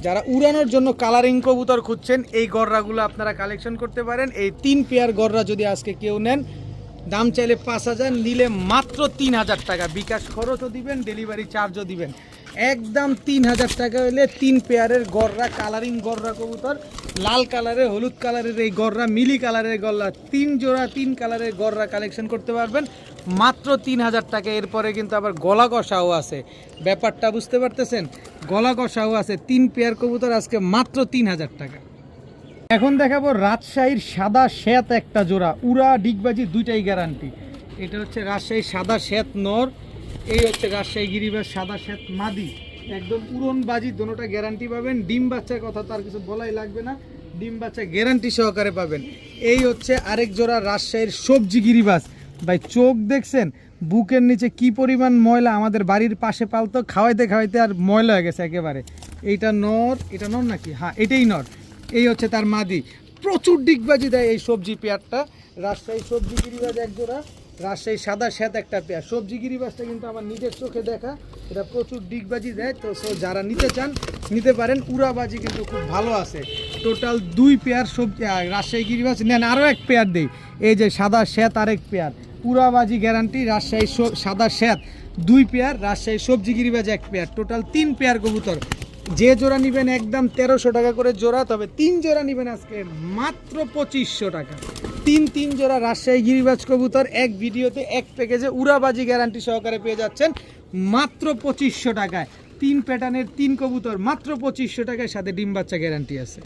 যারা উড়ানোর জন্য কালারিং কবুতর খুঁজছেন এই গররাগুলো আপনারা কালেকশন করতে পারেন। এই 3 পেয়ার গররা যদি আজকে কেউ নেন, দাম চাইলে 5000, নিলে মাত্র 3000 টাকা। বিকাশ খরচও দিবেন, ডেলিভারি চার্জও দিবেন। একদম 3000 টাকা হলে 3 পেয়ারের গররা, কালারিং গররা কবুতর, লাল কালারের, হলুদ কালারের এই গররা, মিলি কালারের গররা, 3 জোড়া 3 কালারের গররা কালেকশন করতে পারবেন মাত্র 3000 টাকা। এরপরে কিন্তু আবার গলা কষাও আছে, ব্যাপারটা বুঝতে পারতেছেন, গলা কষাও আছে। 3 পেয়ার কবুতর আজকে মাত্র 3000 টাকা। এখন দেখাবো রাজশাহীর সাদা শ্বেত একটা জোড়া, উড়া ডিগবাজি 2টাই গ্যারান্টি। এটা হচ্ছে রাজশাহীর সাদা শ্বেত নর, এই হচ্ছে রাজশাহী গিরিবাজ সাদা শ্বেত মাদি, একদম উড়নবাজি, দোনোটা গ্যারান্টি পাবেন। ডিম বাচ্চার কথা তার কিছু বলাই লাগবে না, ডিম বাচ্চা গ্যারান্টি সহকারে পাবেন। এই হচ্ছে আরেক জোড়া রাজশাহীর সবজি গিরিবাজ। ভাই চোখ দেখছেন, বুকের নিচে কি পরিমাণ ময়লা, আমাদের বাড়ির পাশে পালতো, খাওয়াইতে খাওয়াইতে আর ময়লা হয়ে গেছে একেবারে। এইটা নর, এটা নর নাকি, হ্যাঁ এটাই নর। এই হচ্ছে তার মাদি, প্রচুর ডিগবাজি দেয় এই সবজি পেয়ারটা। রাজশাহী সবজি গিরিবাজ এক জোড়া, রাজশাহী সাদা শ্বেত একটা পেয়ার। সবজি গিরিবাজটা কিন্তু আমার নিজের চোখে দেখা, এটা প্রচুর ডিগবাজি দেয়। তো যারা নিতে চান নিতে পারেন, উড়াবাজি কিন্তু খুব ভালো আছে। টোটাল 2 পেয়ার সবজি রাজশাহী গিরিবাজ নেন, আরও 1 পেয়ার দেই। এই যে সাদা শ্বেত আরেক পেয়ার, উড়াবাজি গ্যারান্টি। রাজশাহী সাদা শ্বেত 2 পেয়ার, রাজশাহী সবজি গিরিবাজ 1 পেয়ার, টোটাল 3 পেয়ার কবুতর। যে জোড়া নেবেন একদম 1300 টাকা করে জোড়া। তবে 3 জোড়া নেবেন আজকে মাত্র 2500 টাকা। 3 জোড়া রাজশাহী গিরিবাজ কবুতর এক ভিডিওতে, এক প্যাকেজে, উড়াবাজি গ্যারান্টি সহকারে পেয়ে যাচ্ছেন মাত্র 2500 টাকায়। 3 প্যাটার্নের 3 কবুতর মাত্র 2500 টাকায়, সাথে ডিম বাচ্চা গ্যারান্টি আছে।